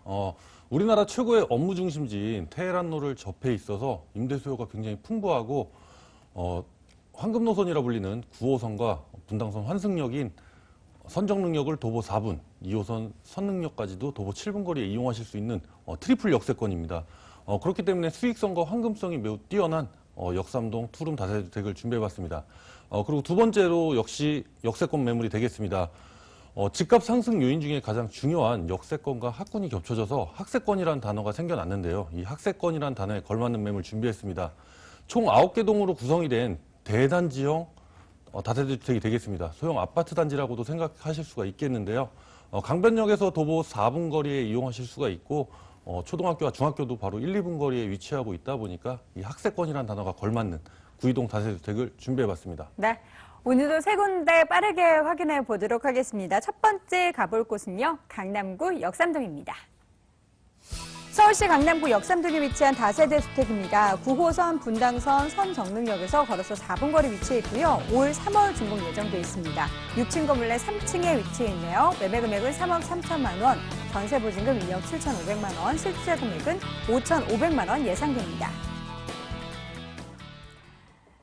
우리나라 최고의 업무 중심지인 테헤란로를 접해 있어서 임대 수요가 굉장히 풍부하고 황금 노선이라 불리는 9호선과 분당선 환승역인 선정능력을 도보 4분, 2호선 선능력까지도 도보 7분 거리에 이용하실 수 있는 트리플 역세권입니다. 그렇기 때문에 수익성과 환금성이 매우 뛰어난 역삼동 투룸 다세주택을 준비해봤습니다. 그리고 두 번째로 역시 역세권 매물이 되겠습니다. 집값 상승 요인 중에 가장 중요한 역세권과 학군이 겹쳐져서 학세권이라는 단어가 생겨났는데요. 이 학세권이라는 단어에 걸맞는 매물 준비했습니다. 총 9개 동으로 구성이 된 대단지형 다세대주택이 되겠습니다. 소형 아파트 단지라고도 생각하실 수가 있겠는데요. 강변역에서 도보 4분 거리에 이용하실 수가 있고 초등학교와 중학교도 바로 1, 2분 거리에 위치하고 있다 보니까 이 학세권이라는 단어가 걸맞는 구이동 다세대주택을 준비해봤습니다. 네. 오늘도 세 군데 빠르게 확인해 보도록 하겠습니다. 첫 번째 가볼 곳은요, 강남구 역삼동입니다. 서울시 강남구 역삼동에 위치한 다세대 주택입니다. 9호선 분당선 선정릉역에서 걸어서 4분 거리 위치해 있고요. 올 3월 준공 예정돼 있습니다. 6층 건물 내 3층에 위치해 있네요. 매매 금액은 3억 3천만 원, 전세 보증금 2억 7,500만 원, 실제 금액은 5,500만 원 예상됩니다.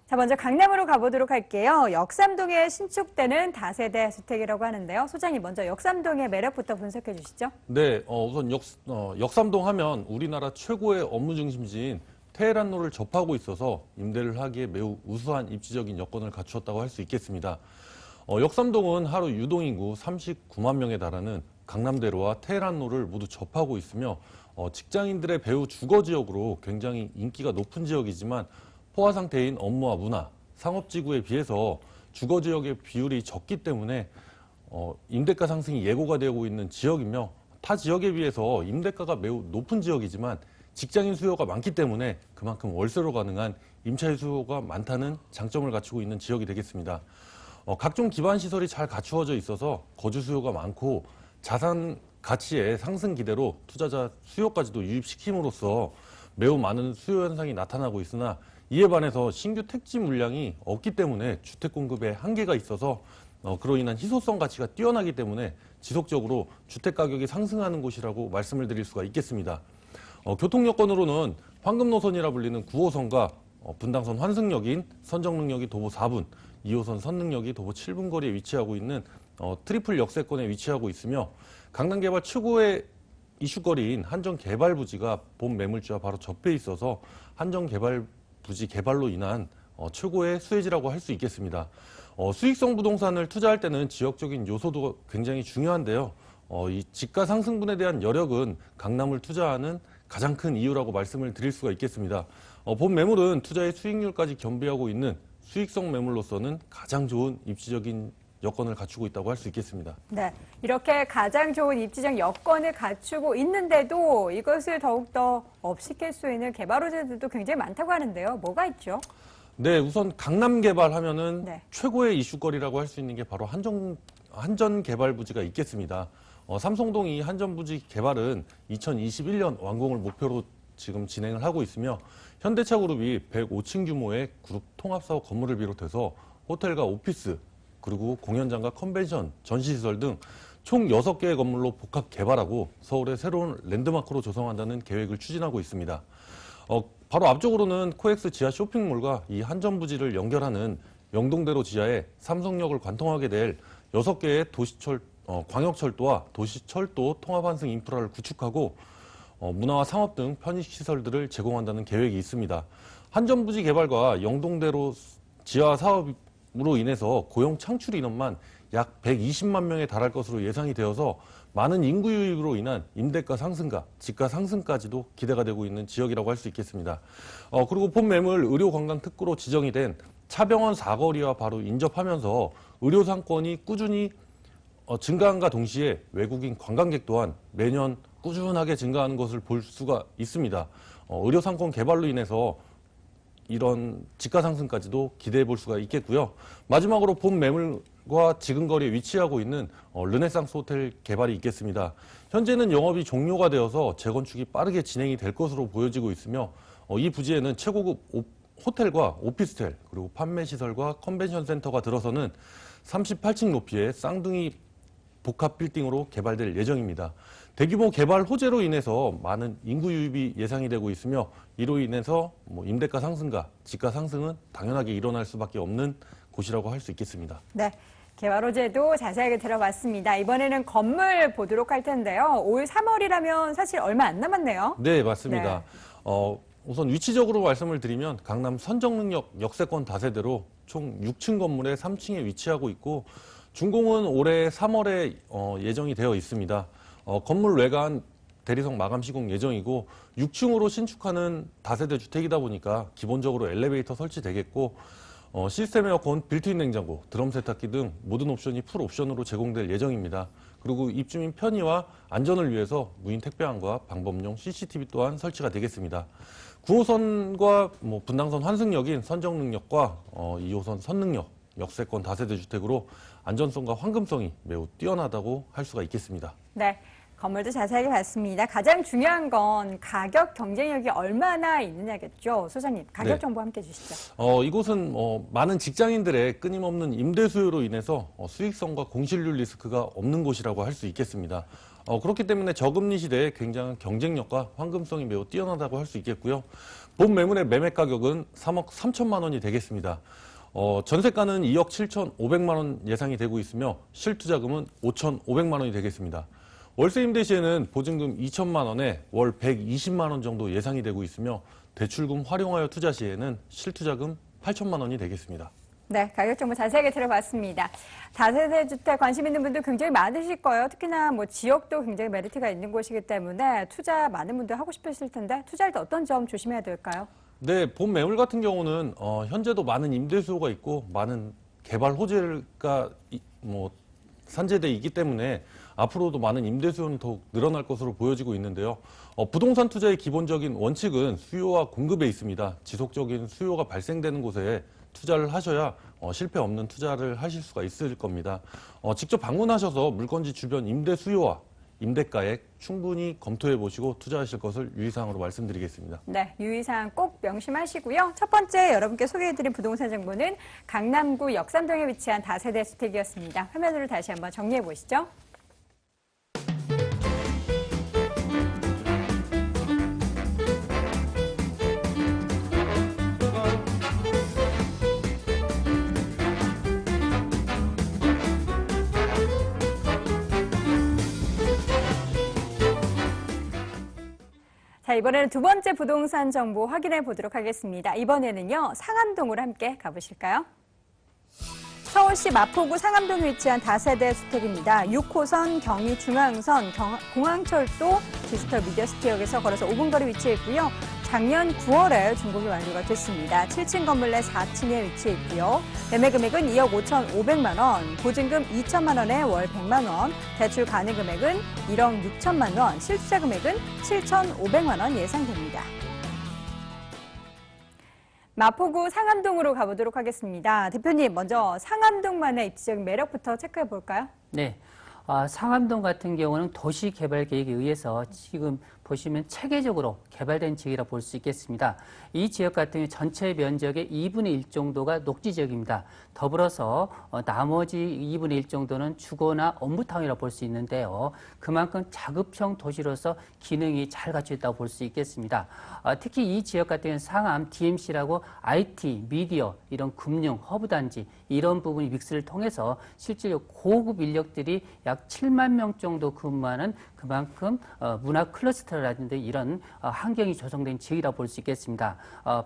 자, 먼저 강남으로 가보도록 할게요. 역삼동에 신축되는 다세대 주택이라고 하는데요. 소장님, 먼저 역삼동의 매력부터 분석해 주시죠. 네, 우선 역삼동 하면 우리나라 최고의 업무 중심지인 테헤란로를 접하고 있어서 임대를 하기에 매우 우수한 입지적인 여건을 갖추었다고 할 수 있겠습니다. 역삼동은 하루 유동인구 39만 명에 달하는 강남대로와 테헤란로를 모두 접하고 있으며 직장인들의 배후 주거지역으로 굉장히 인기가 높은 지역이지만 포화 상태인 업무와 문화, 상업지구에 비해서 주거지역의 비율이 적기 때문에 임대가 상승이 예고가 되고 있는 지역이며 타 지역에 비해서 임대가가 매우 높은 지역이지만 직장인 수요가 많기 때문에 그만큼 월세로 가능한 임차인 수요가 많다는 장점을 갖추고 있는 지역이 되겠습니다. 각종 기반 시설이 잘 갖추어져 있어서 거주 수요가 많고 자산 가치의 상승 기대로 투자자 수요까지도 유입시킴으로써 매우 많은 수요 현상이 나타나고 있으나 이에 반해서 신규 택지 물량이 없기 때문에 주택 공급에 한계가 있어서 그로 인한 희소성 가치가 뛰어나기 때문에 지속적으로 주택 가격이 상승하는 곳이라고 말씀을 드릴 수가 있겠습니다. 교통 여건으로는 황금 노선이라 불리는 9호선과 분당선 환승역인 선정릉역이 도보 4분, 2호선 선능역이 도보 7분 거리에 위치하고 있는 트리플 역세권에 위치하고 있으며 강남 개발 최고의 이슈거리인 한정개발부지가 본 매물지와 바로 접해 있어서 한정개발부지 개발로 인한 최고의 수혜지라고 할 수 있겠습니다. 수익성 부동산을 투자할 때는 지역적인 요소도 굉장히 중요한데요. 이 집가 상승분에 대한 여력은 강남을 투자하는 가장 큰 이유라고 말씀을 드릴 수가 있겠습니다. 본 매물은 투자의 수익률까지 겸비하고 있는 수익성 매물로서는 가장 좋은 입지적인 여건을 갖추고 있다고 할 수 있겠습니다. 네, 이렇게 가장 좋은 입지적 여건을 갖추고 있는데도 이것을 더욱더 업시킬 수 있는 개발 호재들도 굉장히 많다고 하는데요. 뭐가 있죠? 네, 우선 강남 개발하면은 네. 최고의 이슈거리라고 할 수 있는 게 바로 한전 개발 부지가 있겠습니다. 삼성동 이 한전 부지 개발은 2021년 완공을 목표로 지금 진행을 하고 있으며 현대차 그룹이 105층 규모의 그룹 통합사업 건물을 비롯해서 호텔과 오피스 그리고 공연장과 컨벤션, 전시시설 등 총 6개의 건물로 복합 개발하고 서울의 새로운 랜드마크로 조성한다는 계획을 추진하고 있습니다. 바로 앞쪽으로는 코엑스 지하 쇼핑몰과 이 한전 부지를 연결하는 영동대로 지하에 삼성역을 관통하게 될 6개의 광역철도와 도시철도 통합환승 인프라를 구축하고 문화와 상업 등 편의시설들을 제공한다는 계획이 있습니다. 한전 부지 개발과 영동대로 지하 사업으로 인해서 고용 창출 인원만 약 120만 명에 달할 것으로 예상이 되어서 많은 인구 유입으로 인한 임대가 상승과 집가 상승까지도 기대가 되고 있는 지역이라고 할 수 있겠습니다. 그리고 본 매물 의료관광 특구로 지정이 된 차병원 사거리와 바로 인접하면서 의료 상권이 꾸준히 증가함과 동시에 외국인 관광객 또한 매년 꾸준하게 증가하는 것을 볼 수가 있습니다. 의료 상권 개발로 인해서 이런 집가 상승까지도 기대해 볼 수가 있겠고요. 마지막으로 본 매물과 지근거리에 위치하고 있는 르네상스 호텔 개발이 있겠습니다. 현재는 영업이 종료가 되어서 재건축이 빠르게 진행이 될 것으로 보여지고 있으며 이 부지에는 최고급 호텔과 오피스텔 그리고 판매시설과 컨벤션센터가 들어서는 38층 높이의 쌍둥이 복합 빌딩으로 개발될 예정입니다. 대규모 개발 호재로 인해서 많은 인구 유입이 예상이 되고 있으며 이로 인해서 임대가 상승과 집가 상승은 당연하게 일어날 수밖에 없는 곳이라고 할 수 있겠습니다. 네. 개발 호재도 자세하게 들어봤습니다. 이번에는 건물 보도록 할 텐데요. 올 3월이라면 사실 얼마 안 남았네요. 네, 맞습니다. 우선 위치적으로 말씀을 드리면 강남 선정능력 역세권 다세대로 총 6층 건물의 3층에 위치하고 있고 준공은 올해 3월에 예정이 되어 있습니다. 건물 외관 대리석 마감 시공 예정이고 6층으로 신축하는 다세대 주택이다 보니까 기본적으로 엘리베이터 설치되겠고 시스템 에어컨, 빌트인 냉장고, 드럼 세탁기 등 모든 옵션이 풀 옵션으로 제공될 예정입니다. 그리고 입주민 편의와 안전을 위해서 무인 택배함과 방범용 CCTV 또한 설치가 되겠습니다. 9호선과 분당선 환승역인 선정능력과 2호선 선능력, 역세권 다세대 주택으로 안전성과 환금성이 매우 뛰어나다고 할 수가 있겠습니다. 네. 건물도 자세하게 봤습니다. 가장 중요한 건 가격 경쟁력이 얼마나 있느냐겠죠. 소장님, 가격 네. 정보 함께 주시죠. 이곳은 많은 직장인들의 끊임없는 임대 수요로 인해서 수익성과 공실률 리스크가 없는 곳이라고 할 수 있겠습니다. 그렇기 때문에 저금리 시대에 굉장한 경쟁력과 환금성이 매우 뛰어나다고 할 수 있겠고요. 본 매물의 매매 가격은 3억 3천만 원이 되겠습니다. 전세가는 2억 7,500만 원 예상이 되고 있으며 실투자금은 5,500만 원이 되겠습니다. 월세 임대 시에는 보증금 2천만 원에 월 120만 원 정도 예상이 되고 있으며 대출금 활용하여 투자 시에는 실투자금 8천만 원이 되겠습니다. 네, 가격 정보 자세하게 들어봤습니다. 다세대 주택 관심 있는 분들 굉장히 많으실 거예요. 특히나 지역도 굉장히 메리트가 있는 곳이기 때문에 투자 많은 분들 하고 싶으실 텐데 투자할 때 어떤 점 조심해야 될까요? 네, 본 매물 같은 경우는 현재도 많은 임대 수요가 있고 많은 개발 호재가 산재돼 있기 때문에 앞으로도 많은 임대 수요는 더욱 늘어날 것으로 보여지고 있는데요. 부동산 투자의 기본적인 원칙은 수요와 공급에 있습니다. 지속적인 수요가 발생되는 곳에 투자를 하셔야 실패 없는 투자를 하실 수가 있을 겁니다. 직접 방문하셔서 물건지 주변 임대 수요와 임대가액 충분히 검토해 보시고 투자하실 것을 유의사항으로 말씀드리겠습니다. 네, 유의사항 꼭 명심하시고요. 첫 번째 여러분께 소개해드린 부동산 정보는 강남구 역삼동에 위치한 다세대 주택이었습니다. 화면으로 다시 한번 정리해 보시죠. 자, 이번에는 두 번째 부동산 정보 확인해 보도록 하겠습니다. 이번에는요, 상암동으로 함께 가보실까요? 서울시 마포구 상암동에 위치한 다세대 주택입니다. 6호선 경의중앙선 공항철도 디지털 미디어시티역에서 걸어서 5분 거리 위치해 있고요. 작년 9월에 준공이 완료가 됐습니다. 7층 건물 내 4층에 위치해 있고요. 매매 금액은 2억 5,500만 원, 보증금 2천만 원에 월 100만 원, 대출 가능 금액은 1억 6천만 원, 실투자 금액은 7,500만 원 예상됩니다. 마포구 상암동으로 가보도록 하겠습니다. 대표님, 먼저 상암동만의 입지적인 매력부터 체크해 볼까요? 네. 상암동 같은 경우는 도시개발 계획에 의해서 지금 보시면 체계적으로 개발된 지역이라 볼 수 있겠습니다. 이 지역 같은 경우 전체 면적의 2분의 1 정도가 녹지 지역입니다. 더불어서 나머지 2분의 1 정도는 주거나 업무타운이라 볼 수 있는데요. 그만큼 자급형 도시로서 기능이 잘 갖춰 있다고 볼 수 있겠습니다. 특히 이 지역 같은 경우는 상암 DMC라고 IT, 미디어, 이런 금융, 허브 단지 이런 부분이 믹스를 통해서 실제로 고급 인력들이 약 7만 명 정도 근무하는 그만큼 문화 클러스터라든지 이런 환경이 조성된 지역이라 볼 수 있겠습니다.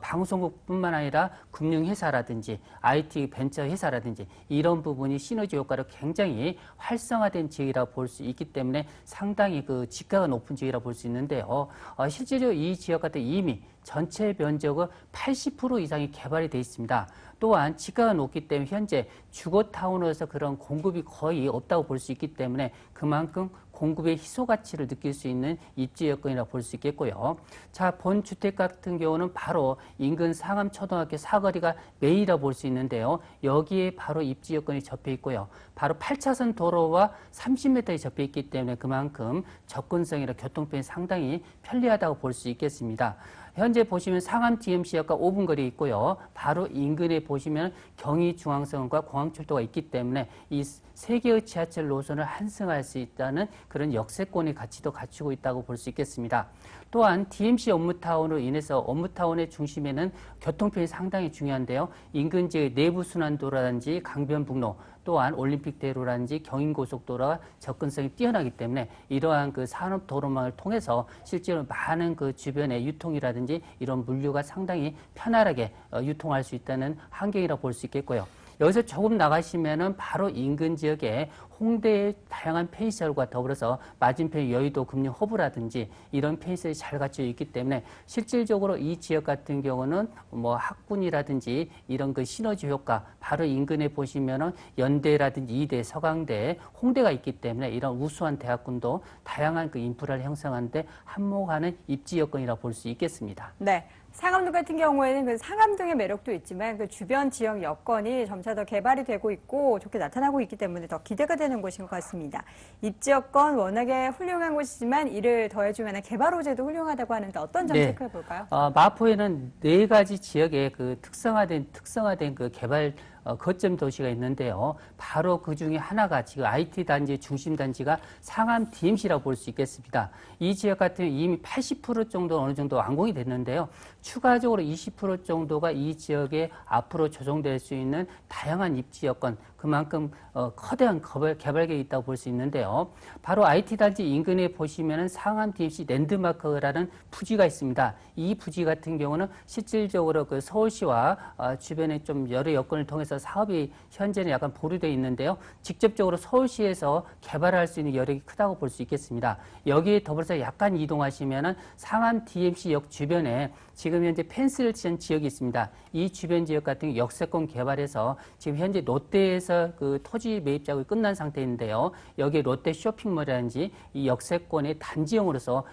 방송국뿐만 아니라 금융회사라든지 IT 벤처 회사라든지 이런 부분이 시너지 효과로 굉장히 활성화된 지역이라 볼 수 있기 때문에 상당히 그 지가가 높은 지역이라 볼 수 있는데요. 실제로 이 지역 같은 이미 전체 면적의 80% 이상이 개발이 되어 있습니다. 또한 지가가 높기 때문에 현재 주거타운으로서 그런 공급이 거의 없다고 볼 수 있기 때문에 그만큼 공급의 희소 가치를 느낄 수 있는 입지 여건이라 볼 수 있겠고요. 자, 본 주택 같은 경우는 바로 인근 상암초등학교 사거리가 메인이라 볼 수 있는데요. 여기에 바로 입지 여건이 접해 있고요. 바로 8차선 도로와 30m에 접해 있기 때문에 그만큼 접근성이나 교통편이 상당히 편리하다고 볼 수 있겠습니다. 현재 보시면 상암 DMC역과 5분 거리에 있고요. 바로 인근에 보시면 경의중앙선과 공항철도가 있기 때문에 이 세 개의 지하철 노선을 환승할 수 있다는 그런 역세권의 가치도 갖추고 있다고 볼 수 있겠습니다. 또한 DMC 업무타운으로 인해서 업무타운의 중심에는 교통편이 상당히 중요한데요. 인근 지역 내부순환도로라든지 강변북로 또한 올림픽대로라든지 경인고속도로가 접근성이 뛰어나기 때문에 이러한 그 산업도로망을 통해서 실제로 많은 그 주변의 유통이라든지 이런 물류가 상당히 편안하게 유통할 수 있다는 환경이라 볼 수 있겠고요. 여기서 조금 나가시면은 바로 인근 지역에 홍대의 다양한 펜시설과 더불어서 맞은편 여의도 금융 허브라든지 이런 펜시설이 잘 갖춰 있기 때문에 실질적으로 이 지역 같은 경우는 뭐 학군이라든지 이런 그 시너지 효과 바로 인근에 보시면은 연대라든지 이대, 서강대, 홍대가 있기 때문에 이런 우수한 대학군도 다양한 그 인프라를 형성하는데 한몫하는 입지 여건이라 볼 수 있겠습니다. 네. 상암동 같은 경우에는 그 상암동의 매력도 있지만 그 주변 지역 여건이 점차 더 개발이 되고 있고 좋게 나타나고 있기 때문에 더 기대가 되는 곳인 것 같습니다. 입지 여건 워낙에 훌륭한 곳이지만 이를 더해주면 개발 호재도 훌륭하다고 하는데 어떤 점 체크해 볼까요? 마포에는 4가지 지역의 그 특성화된 그 개발 거점 도시가 있는데요. 바로 그 중에 하나가 지금 IT 단지 중심 단지가 상암 DMC라고 볼 수 있겠습니다. 이 지역 같은 경우 이미 80% 정도 어느 정도 완공이 됐는데요. 추가적으로 20% 정도가 이 지역에 앞으로 조성될 수 있는 다양한 입지 여건, 그만큼 커다란 개발 계획이 있다고 볼 수 있는데요. 바로 IT 단지 인근에 보시면은 상암 DMC 랜드마크라는 부지가 있습니다. 이 부지 같은 경우는 실질적으로 그 서울시와 주변에 좀 여러 여건을 통해서 사업이 현재는 약간 보류되어 있는데요. 직접적으로 서울시에서 개발할 수 있는 여력이 크다고 볼 수 있겠습니다. 여기에 더불어서 약간 이동하시면은 상암 DMC역 주변에 지금 현재 펜스를 친 지역이 있습니다. 이 주변 지역 같은 경우 역세권 개발해서 지금 현재 롯데에서 그 토지 매입 작업이 끝난 상태인데요. 여기 롯데 쇼핑몰이라든지 이 역세권의 단지형으로서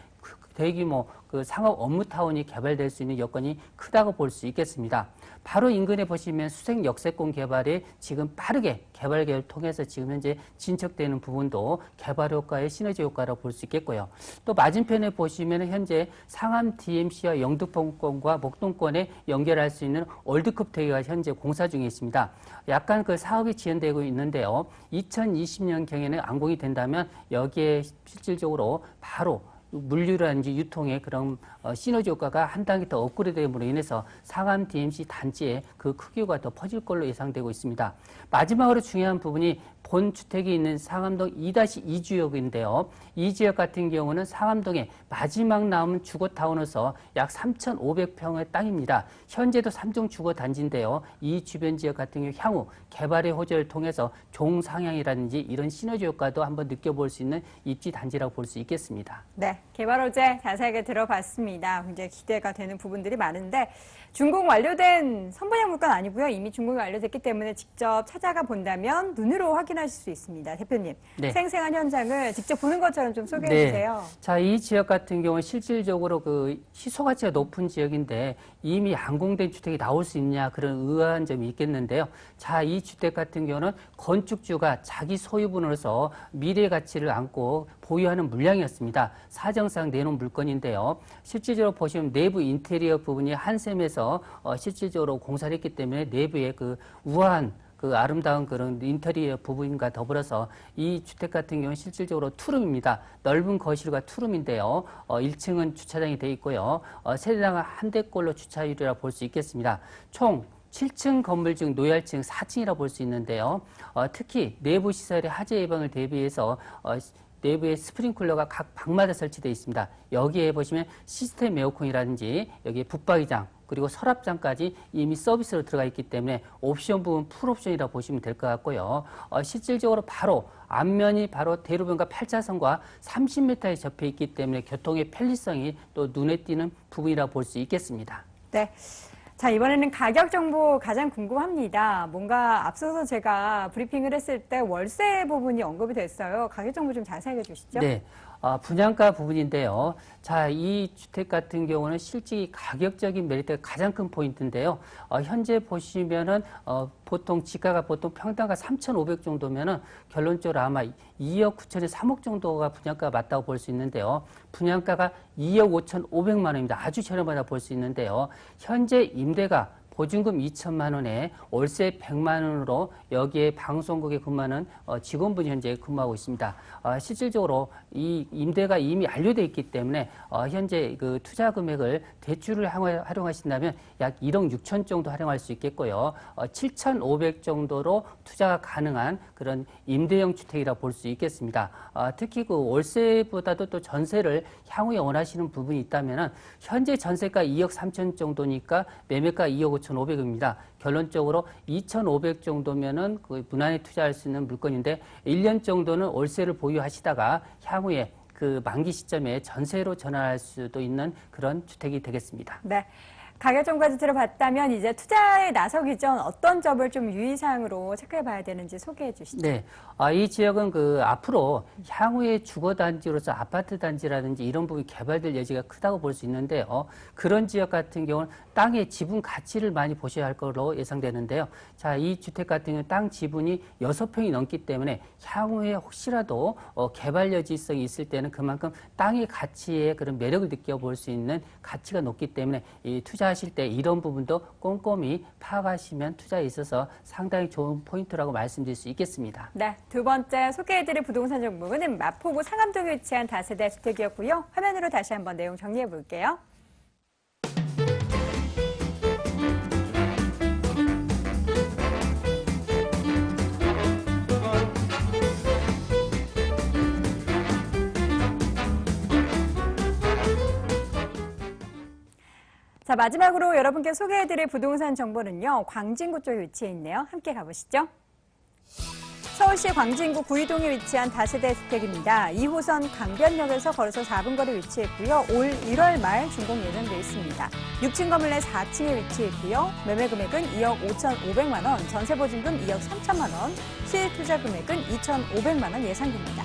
대규모 그 상업 업무타운이 개발될 수 있는 여건이 크다고 볼 수 있겠습니다. 바로 인근에 보시면 수색 역세권 개발이 지금 빠르게 개발 계획을 통해서 지금 현재 진척되는 부분도 개발 효과의 시너지 효과라고 볼 수 있겠고요. 또 맞은편에 보시면 현재 상암 DMC와 영등포권과 목동권에 연결할 수 있는 월드컵 대회가 현재 공사 중에 있습니다. 약간 그 사업이 지연되고 있는데요. 2020년경에는 완공이 된다면 여기에 실질적으로 바로 물류라든지 유통의 그런 시너지 효과가 한 단계 더 업그레이드됨으로 인해서 상암 DMC 단지의 그 크기가 더 퍼질 걸로 예상되고 있습니다. 마지막으로 중요한 부분이 본 주택이 있는 상암동 2-2 지역인데요. 이 지역 같은 경우는 상암동의 마지막 남은 주거타운으로서 약 3,500평의 땅입니다. 현재도 3종 주거단지인데요. 이 주변 지역 같은 경우 향후 개발의 호재를 통해서 종상향이라든지 이런 시너지 효과도 한번 느껴볼 수 있는 입지 단지라고 볼 수 있겠습니다. 네, 개발 호재 자세하게 들어봤습니다. 같습니다. 굉장히 기대가 되는 부분들이 많은데 준공 완료된 선분양 물건 아니고요. 이미 준공이 완료됐기 때문에 직접 찾아가 본다면 눈으로 확인하실 수 있습니다. 대표님, 네. 생생한 현장을 직접 보는 것처럼 좀 소개해 네. 주세요. 자, 이 지역 같은 경우는 실질적으로 그 희소 가치가 높은 지역인데 이미 완공된 주택이 나올 수 있냐 그런 의아한 점이 있겠는데요. 자, 이 주택 같은 경우는 건축주가 자기 소유분으로서 미래 가치를 안고 보유하는 물량이었습니다. 사정상 내놓은 물건인데요. 실질적으로 보시면 내부 인테리어 부분이 한샘에서 실질적으로 공사를 했기 때문에 내부에 그 우아한 그 아름다운 그런 인테리어 부분과 더불어서 이 주택 같은 경우는 실질적으로 투룸입니다. 넓은 거실과 투룸인데요. 1층은 주차장이 되어 있고요. 세대당 한 대꼴로 주차율이라 볼 수 있겠습니다. 총 7층 건물 중 노열층 4층이라 볼 수 있는데요. 특히 내부 시설의 화재 예방을 대비해서 내부에 스프링클러가 각 방마다 설치되어 있습니다. 여기에 보시면 시스템 에어컨이라든지 여기에 붙박이장 그리고 서랍장까지 이미 서비스로 들어가 있기 때문에 옵션 부분 풀옵션이라고 보시면 될 것 같고요. 실질적으로 바로 앞면이 바로 대로변과 8차선과 30m에 접해 있기 때문에 교통의 편리성이 또 눈에 띄는 부분이라고 볼 수 있겠습니다. 네. 자, 이번에는 가격 정보 가장 궁금합니다. 뭔가 앞서서 제가 브리핑을 했을 때 월세 부분이 언급이 됐어요. 가격 정보 좀 자세하게 해주시죠. 네. 분양가 부분인데요. 자, 이 주택 같은 경우는 실제 가격적인 메리트가 가장 큰 포인트인데요. 현재 보시면은, 보통 지가가 보통 평당가 3,500 정도면은 결론적으로 아마 2억 9천에 3억 정도가 분양가가 맞다고 볼 수 있는데요. 분양가가 2억 5,500만 원입니다. 아주 저렴하다 볼 수 있는데요. 현재 임대가 보증금 2천만 원에 월세 100만 원으로 여기에 방송국에 근무하는 직원분이 현재 근무하고 있습니다. 실질적으로 이 임대가 이미 완료되어 있기 때문에 현재 그 투자 금액을 대출을 활용하신다면 약 1억 6천 정도 활용할 수 있겠고요. 7,500 정도로 투자가 가능한 그런 임대형 주택이라 볼 수 있겠습니다. 특히 그 월세보다도 또 전세를 향후에 원하시는 부분이 있다면 현재 전세가 2억 3천 정도니까 매매가 2억 5,500입니다. 결론적으로 2,500 정도면은 그 무난히 투자할 수 있는 물건인데 1년 정도는 월세를 보유하시다가 향후에 그 만기 시점에 전세로 전환할 수도 있는 그런 주택이 되겠습니다. 네. 가격 정보까지 들어봤다면 이제 투자에 나서기 전 어떤 점을 좀 유의사항으로 체크해 봐야 되는지 소개해 주시죠. 네. 이 지역은 그 앞으로 향후의 주거단지로서 아파트 단지라든지 이런 부분이 개발될 여지가 크다고 볼 수 있는데요. 그런 지역 같은 경우는 땅의 지분 가치를 많이 보셔야 할 걸로 예상되는데요. 자, 이 주택 같은 경우는 땅 지분이 6평이 넘기 때문에 향후에 혹시라도 개발 여지성이 있을 때는 그만큼 땅의 가치에 그런 매력을 느껴볼 수 있는 가치가 높기 때문에 이 투자하실 때 이런 부분도 꼼꼼히 파악하시면 투자에 있어서 상당히 좋은 포인트라고 말씀드릴 수 있겠습니다. 네, 두 번째 소개해드릴 부동산 정보는 마포구 상암동에 위치한 다세대 주택이었고요. 화면으로 다시 한번 내용 정리해 볼게요. 자, 마지막으로 여러분께 소개해드릴 부동산 정보는요. 광진구 쪽에 위치해 있네요. 함께 가보시죠. 서울시 광진구 구이동에 위치한 다세대 주택입니다. 2호선 강변역에서 걸어서 4분 거리 위치해 있고요. 올 1월 말 준공 예정되어 있습니다. 6층 건물 내 4층에 위치해 있고요. 매매 금액은 2억 5,500만 원, 전세 보증금 2억 3천만 원, 실입 투자 금액은 2,500만 원 예상됩니다.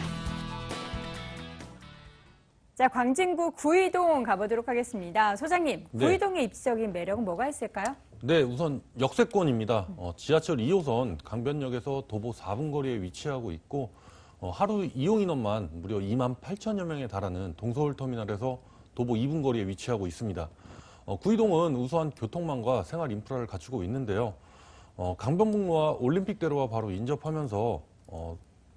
자, 광진구 구이동 가보도록 하겠습니다. 소장님, 네. 구이동의 입지적인 매력은 뭐가 있을까요? 네, 우선 역세권입니다. 지하철 2호선 강변역에서 도보 4분 거리에 위치하고 있고 하루 이용 인원만 무려 2만 8천여 명에 달하는 동서울터미널에서 도보 2분 거리에 위치하고 있습니다. 구이동은 우수한 교통망과 생활 인프라를 갖추고 있는데요. 강변북로와 올림픽대로와 바로 인접하면서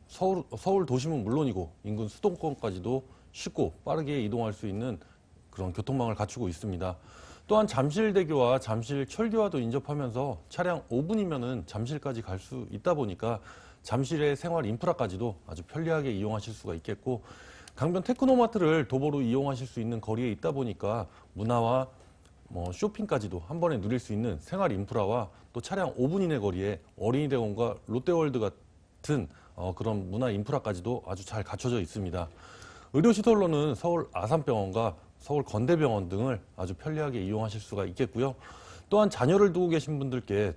서울 도심은 물론이고 인근 수도권까지도 쉽고 빠르게 이동할 수 있는 그런 교통망을 갖추고 있습니다. 또한 잠실대교와 잠실 철교와도 인접하면서 차량 5분이면은 잠실까지 갈 수 있다 보니까 잠실의 생활 인프라까지도 아주 편리하게 이용하실 수가 있겠고, 강변 테크노마트를 도보로 이용하실 수 있는 거리에 있다 보니까 문화와 쇼핑까지도 한 번에 누릴 수 있는 생활 인프라와 또 차량 5분 이내 거리에 어린이대공원과 롯데월드 같은 그런 문화 인프라까지도 아주 잘 갖춰져 있습니다. 의료시설로는 서울 아산병원과 서울 건대병원 등을 아주 편리하게 이용하실 수가 있겠고요. 또한 자녀를 두고 계신 분들께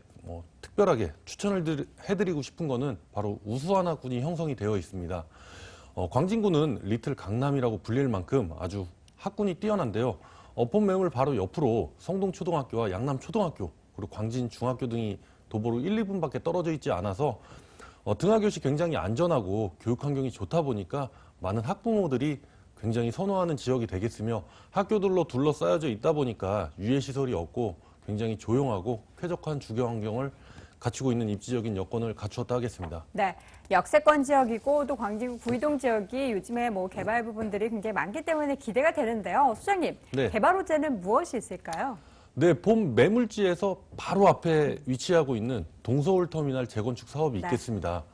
특별하게 추천을 해드리고 싶은 거는 바로 우수한 학군이 형성이 되어 있습니다. 광진구는 리틀 강남이라고 불릴 만큼 아주 학군이 뛰어난데요. 본 매물 바로 옆으로 성동초등학교와 양남초등학교 그리고 광진중학교 등이 도보로 1, 2분밖에 떨어져 있지 않아서 등하교 시 굉장히 안전하고 교육 환경이 좋다 보니까 많은 학부모들이 굉장히 선호하는 지역이 되겠으며 학교들로 둘러싸여져 있다 보니까 유해시설이 없고 굉장히 조용하고 쾌적한 주거 환경을 갖추고 있는 입지적인 여건을 갖추었다 하겠습니다. 네, 역세권 지역이고 또 광진구 구이동 지역이 요즘에 개발 부분들이 굉장히 많기 때문에 기대가 되는데요. 소장님, 네. 개발 호재는 무엇이 있을까요? 네, 본 매물지에서 바로 앞에 위치하고 있는 동서울터미널 재건축 사업이 있겠습니다.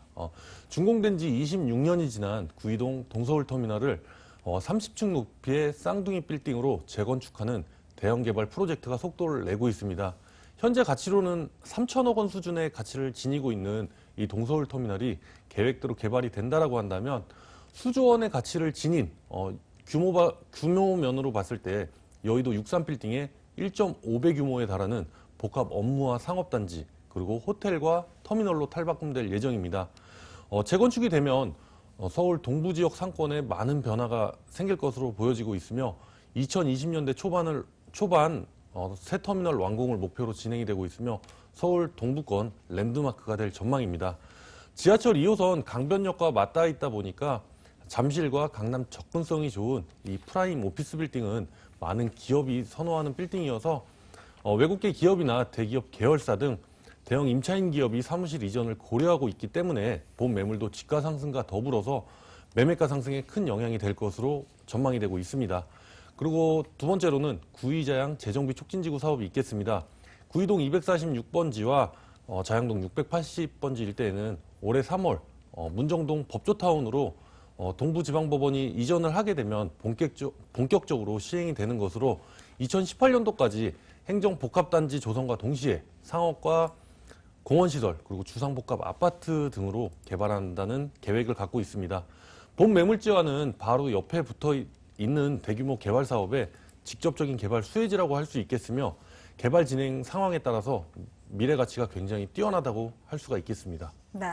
준공된 지 26년이 지난 구이동 동서울터미널을 30층 높이의 쌍둥이 빌딩으로 재건축하는 대형 개발 프로젝트가 속도를 내고 있습니다. 현재 가치로는 3천억 원 수준의 가치를 지니고 있는 이 동서울터미널이 계획대로 개발이 된다라고 한다면 수조 원의 가치를 지닌 규모면으로 봤을 때 여의도 63빌딩의 1.5배 규모에 달하는 복합 업무와 상업단지 그리고 호텔과 터미널로 탈바꿈될 예정입니다. 재건축이 되면 서울 동부 지역 상권에 많은 변화가 생길 것으로 보여지고 있으며 2020년대 초반 새 터미널 완공을 목표로 진행이 되고 있으며 서울 동부권 랜드마크가 될 전망입니다. 지하철 2호선 강변역과 맞닿아 있다 보니까 잠실과 강남 접근성이 좋은 이 프라임 오피스 빌딩은 많은 기업이 선호하는 빌딩이어서 외국계 기업이나 대기업 계열사 등 대형 임차인 기업이 사무실 이전을 고려하고 있기 때문에 본 매물도 집가 상승과 더불어서 매매가 상승에 큰 영향이 될 것으로 전망이 되고 있습니다. 그리고 두 번째로는 구의자양 재정비 촉진지구 사업이 있겠습니다. 구의동 246번지와 자양동 680번지 일대에는 올해 3월 문정동 법조타운으로 동부지방법원이 이전을 하게 되면 본격적으로 시행이 되는 것으로 2018년도까지 행정복합단지 조성과 동시에 상업과 공원시설 그리고 주상복합 아파트 등으로 개발한다는 계획을 갖고 있습니다. 본 매물지와는 바로 옆에 붙어 있는 대규모 개발 사업의 직접적인 개발 수혜지라고 할 수 있겠으며 개발 진행 상황에 따라서 미래 가치가 굉장히 뛰어나다고 할 수가 있겠습니다. 네,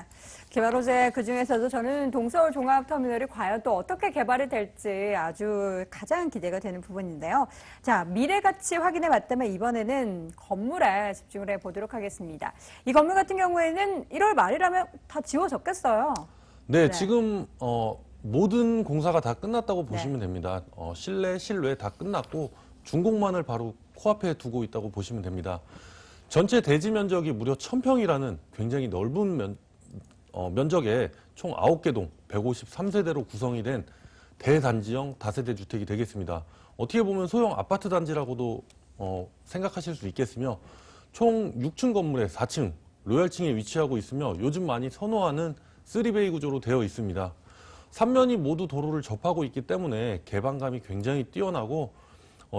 개발 호재 그중에서도 저는 동서울 종합터미널이 과연 또 어떻게 개발이 될지 아주 가장 기대가 되는 부분인데요. 자, 미래 가치 확인해 봤다면 이번에는 건물에 집중을 해보도록 하겠습니다. 이 건물 같은 경우에는 1월 말이라면 다 지워졌겠어요. 네, 지금 모든 공사가 다 끝났다고 보시면 됩니다. 실내, 실외 다 끝났고 준공만을 바로 코앞에 두고 있다고 보시면 됩니다. 전체 대지 면적이 무려 1000평이라는 굉장히 넓은 면적에 총 9개 동 153세대로 구성이 된 대단지형 다세대 주택이 되겠습니다. 어떻게 보면 소형 아파트 단지라고도 생각하실 수 있겠으며 총 6층 건물에 4층, 로얄층에 위치하고 있으며 요즘 많이 선호하는 3베이 구조로 되어 있습니다. 3면이 모두 도로를 접하고 있기 때문에 개방감이 굉장히 뛰어나고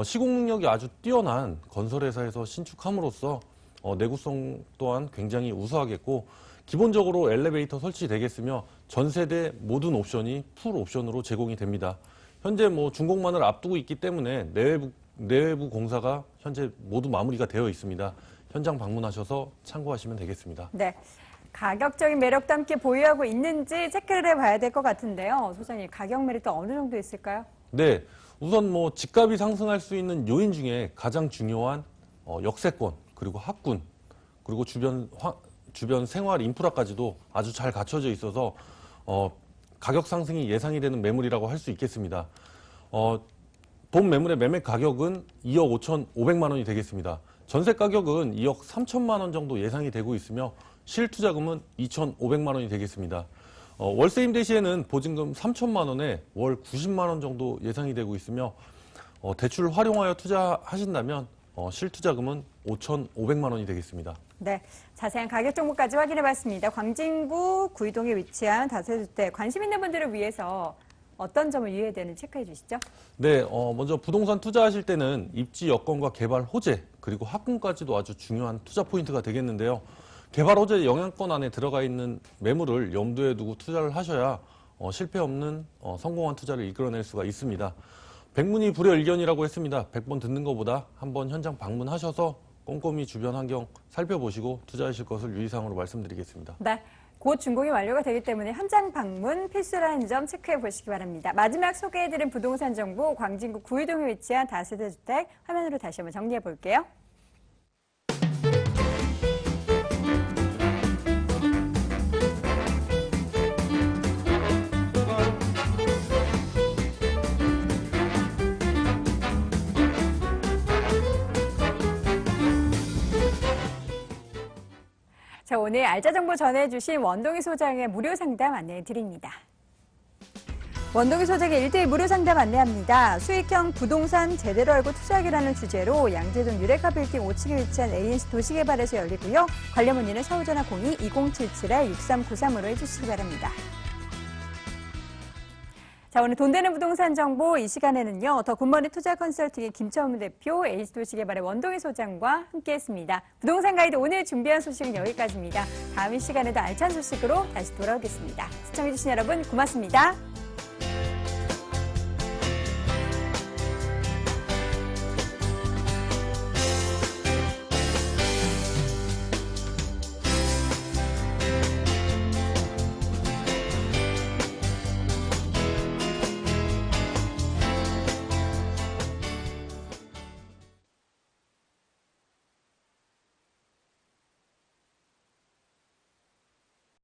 시공 능력이 아주 뛰어난 건설회사에서 신축함으로써 내구성 또한 굉장히 우수하겠고 기본적으로 엘리베이터 설치되겠으며 전 세대 모든 옵션이 풀 옵션으로 제공이 됩니다. 현재 준공만을 앞두고 있기 때문에 내외부 공사가 현재 모두 마무리가 되어 있습니다. 현장 방문하셔서 참고하시면 되겠습니다. 네. 가격적인 매력도 함께 보유하고 있는지 체크를 해봐야 될 것 같은데요. 소장님, 가격 메리트 어느 정도 있을까요? 네, 우선 집값이 상승할 수 있는 요인 중에 가장 중요한 역세권 그리고 학군 그리고 주변 생활 인프라까지도 아주 잘 갖춰져 있어서 가격 상승이 예상이 되는 매물이라고 할 수 있겠습니다. 본 매물의 매매 가격은 2억 5,500만 원이 되겠습니다. 전세 가격은 2억 3천만 원 정도 예상이 되고 있으며 실투자금은 2,500만 원이 되겠습니다. 월세 임대 시에는 보증금 3천만 원에 월 90만 원 정도 예상이 되고 있으며 대출 활용하여 투자하신다면 실투자금은 5,500만 원이 되겠습니다. 네, 자세한 가격 정보까지 확인해봤습니다. 광진구 구이동에 위치한 다세주택 관심 있는 분들을 위해서 어떤 점을 유의해야 되는지 체크해 주시죠. 네, 먼저 부동산 투자하실 때는 입지 여건과 개발 호재 그리고 학군까지도 아주 중요한 투자 포인트가 되겠는데요. 개발 호재 영향권 안에 들어가 있는 매물을 염두에 두고 투자를 하셔야 실패 없는 성공한 투자를 이끌어낼 수가 있습니다. 백문이 불여일견이라고 했습니다. 100번 듣는 것보다 한번 현장 방문하셔서 꼼꼼히 주변 환경 살펴보시고 투자하실 것을 유의사항으로 말씀드리겠습니다. 네. 곧 준공이 완료가 되기 때문에 현장 방문 필수라는 점 체크해 보시기 바랍니다. 마지막 소개해드린 부동산 정보 광진구 구의동에 위치한 다세대 주택 화면으로 다시 한번 정리해 볼게요. 자, 오늘 알짜 정보 전해주신 원동희 소장의 무료 상담 안내해 드립니다. 원동희 소장의 1대1 무료 상담 안내합니다. 수익형 부동산 제대로 알고 투자하기라는 주제로 양재동 유레카 빌딩 5층에 위치한 ANC 도시개발에서 열리고요. 관련 문의는 서울전화 02-2077-6393으로 해주시기 바랍니다. 자, 오늘 돈 되는 부동산 정보 이 시간에는요. 더 굿머니 투자 컨설팅의 김철문 대표, ANC 도시개발의 원동희 소장과 함께했습니다. 부동산 가이드 오늘 준비한 소식은 여기까지입니다. 다음 이 시간에도 알찬 소식으로 다시 돌아오겠습니다. 시청해주신 여러분 고맙습니다.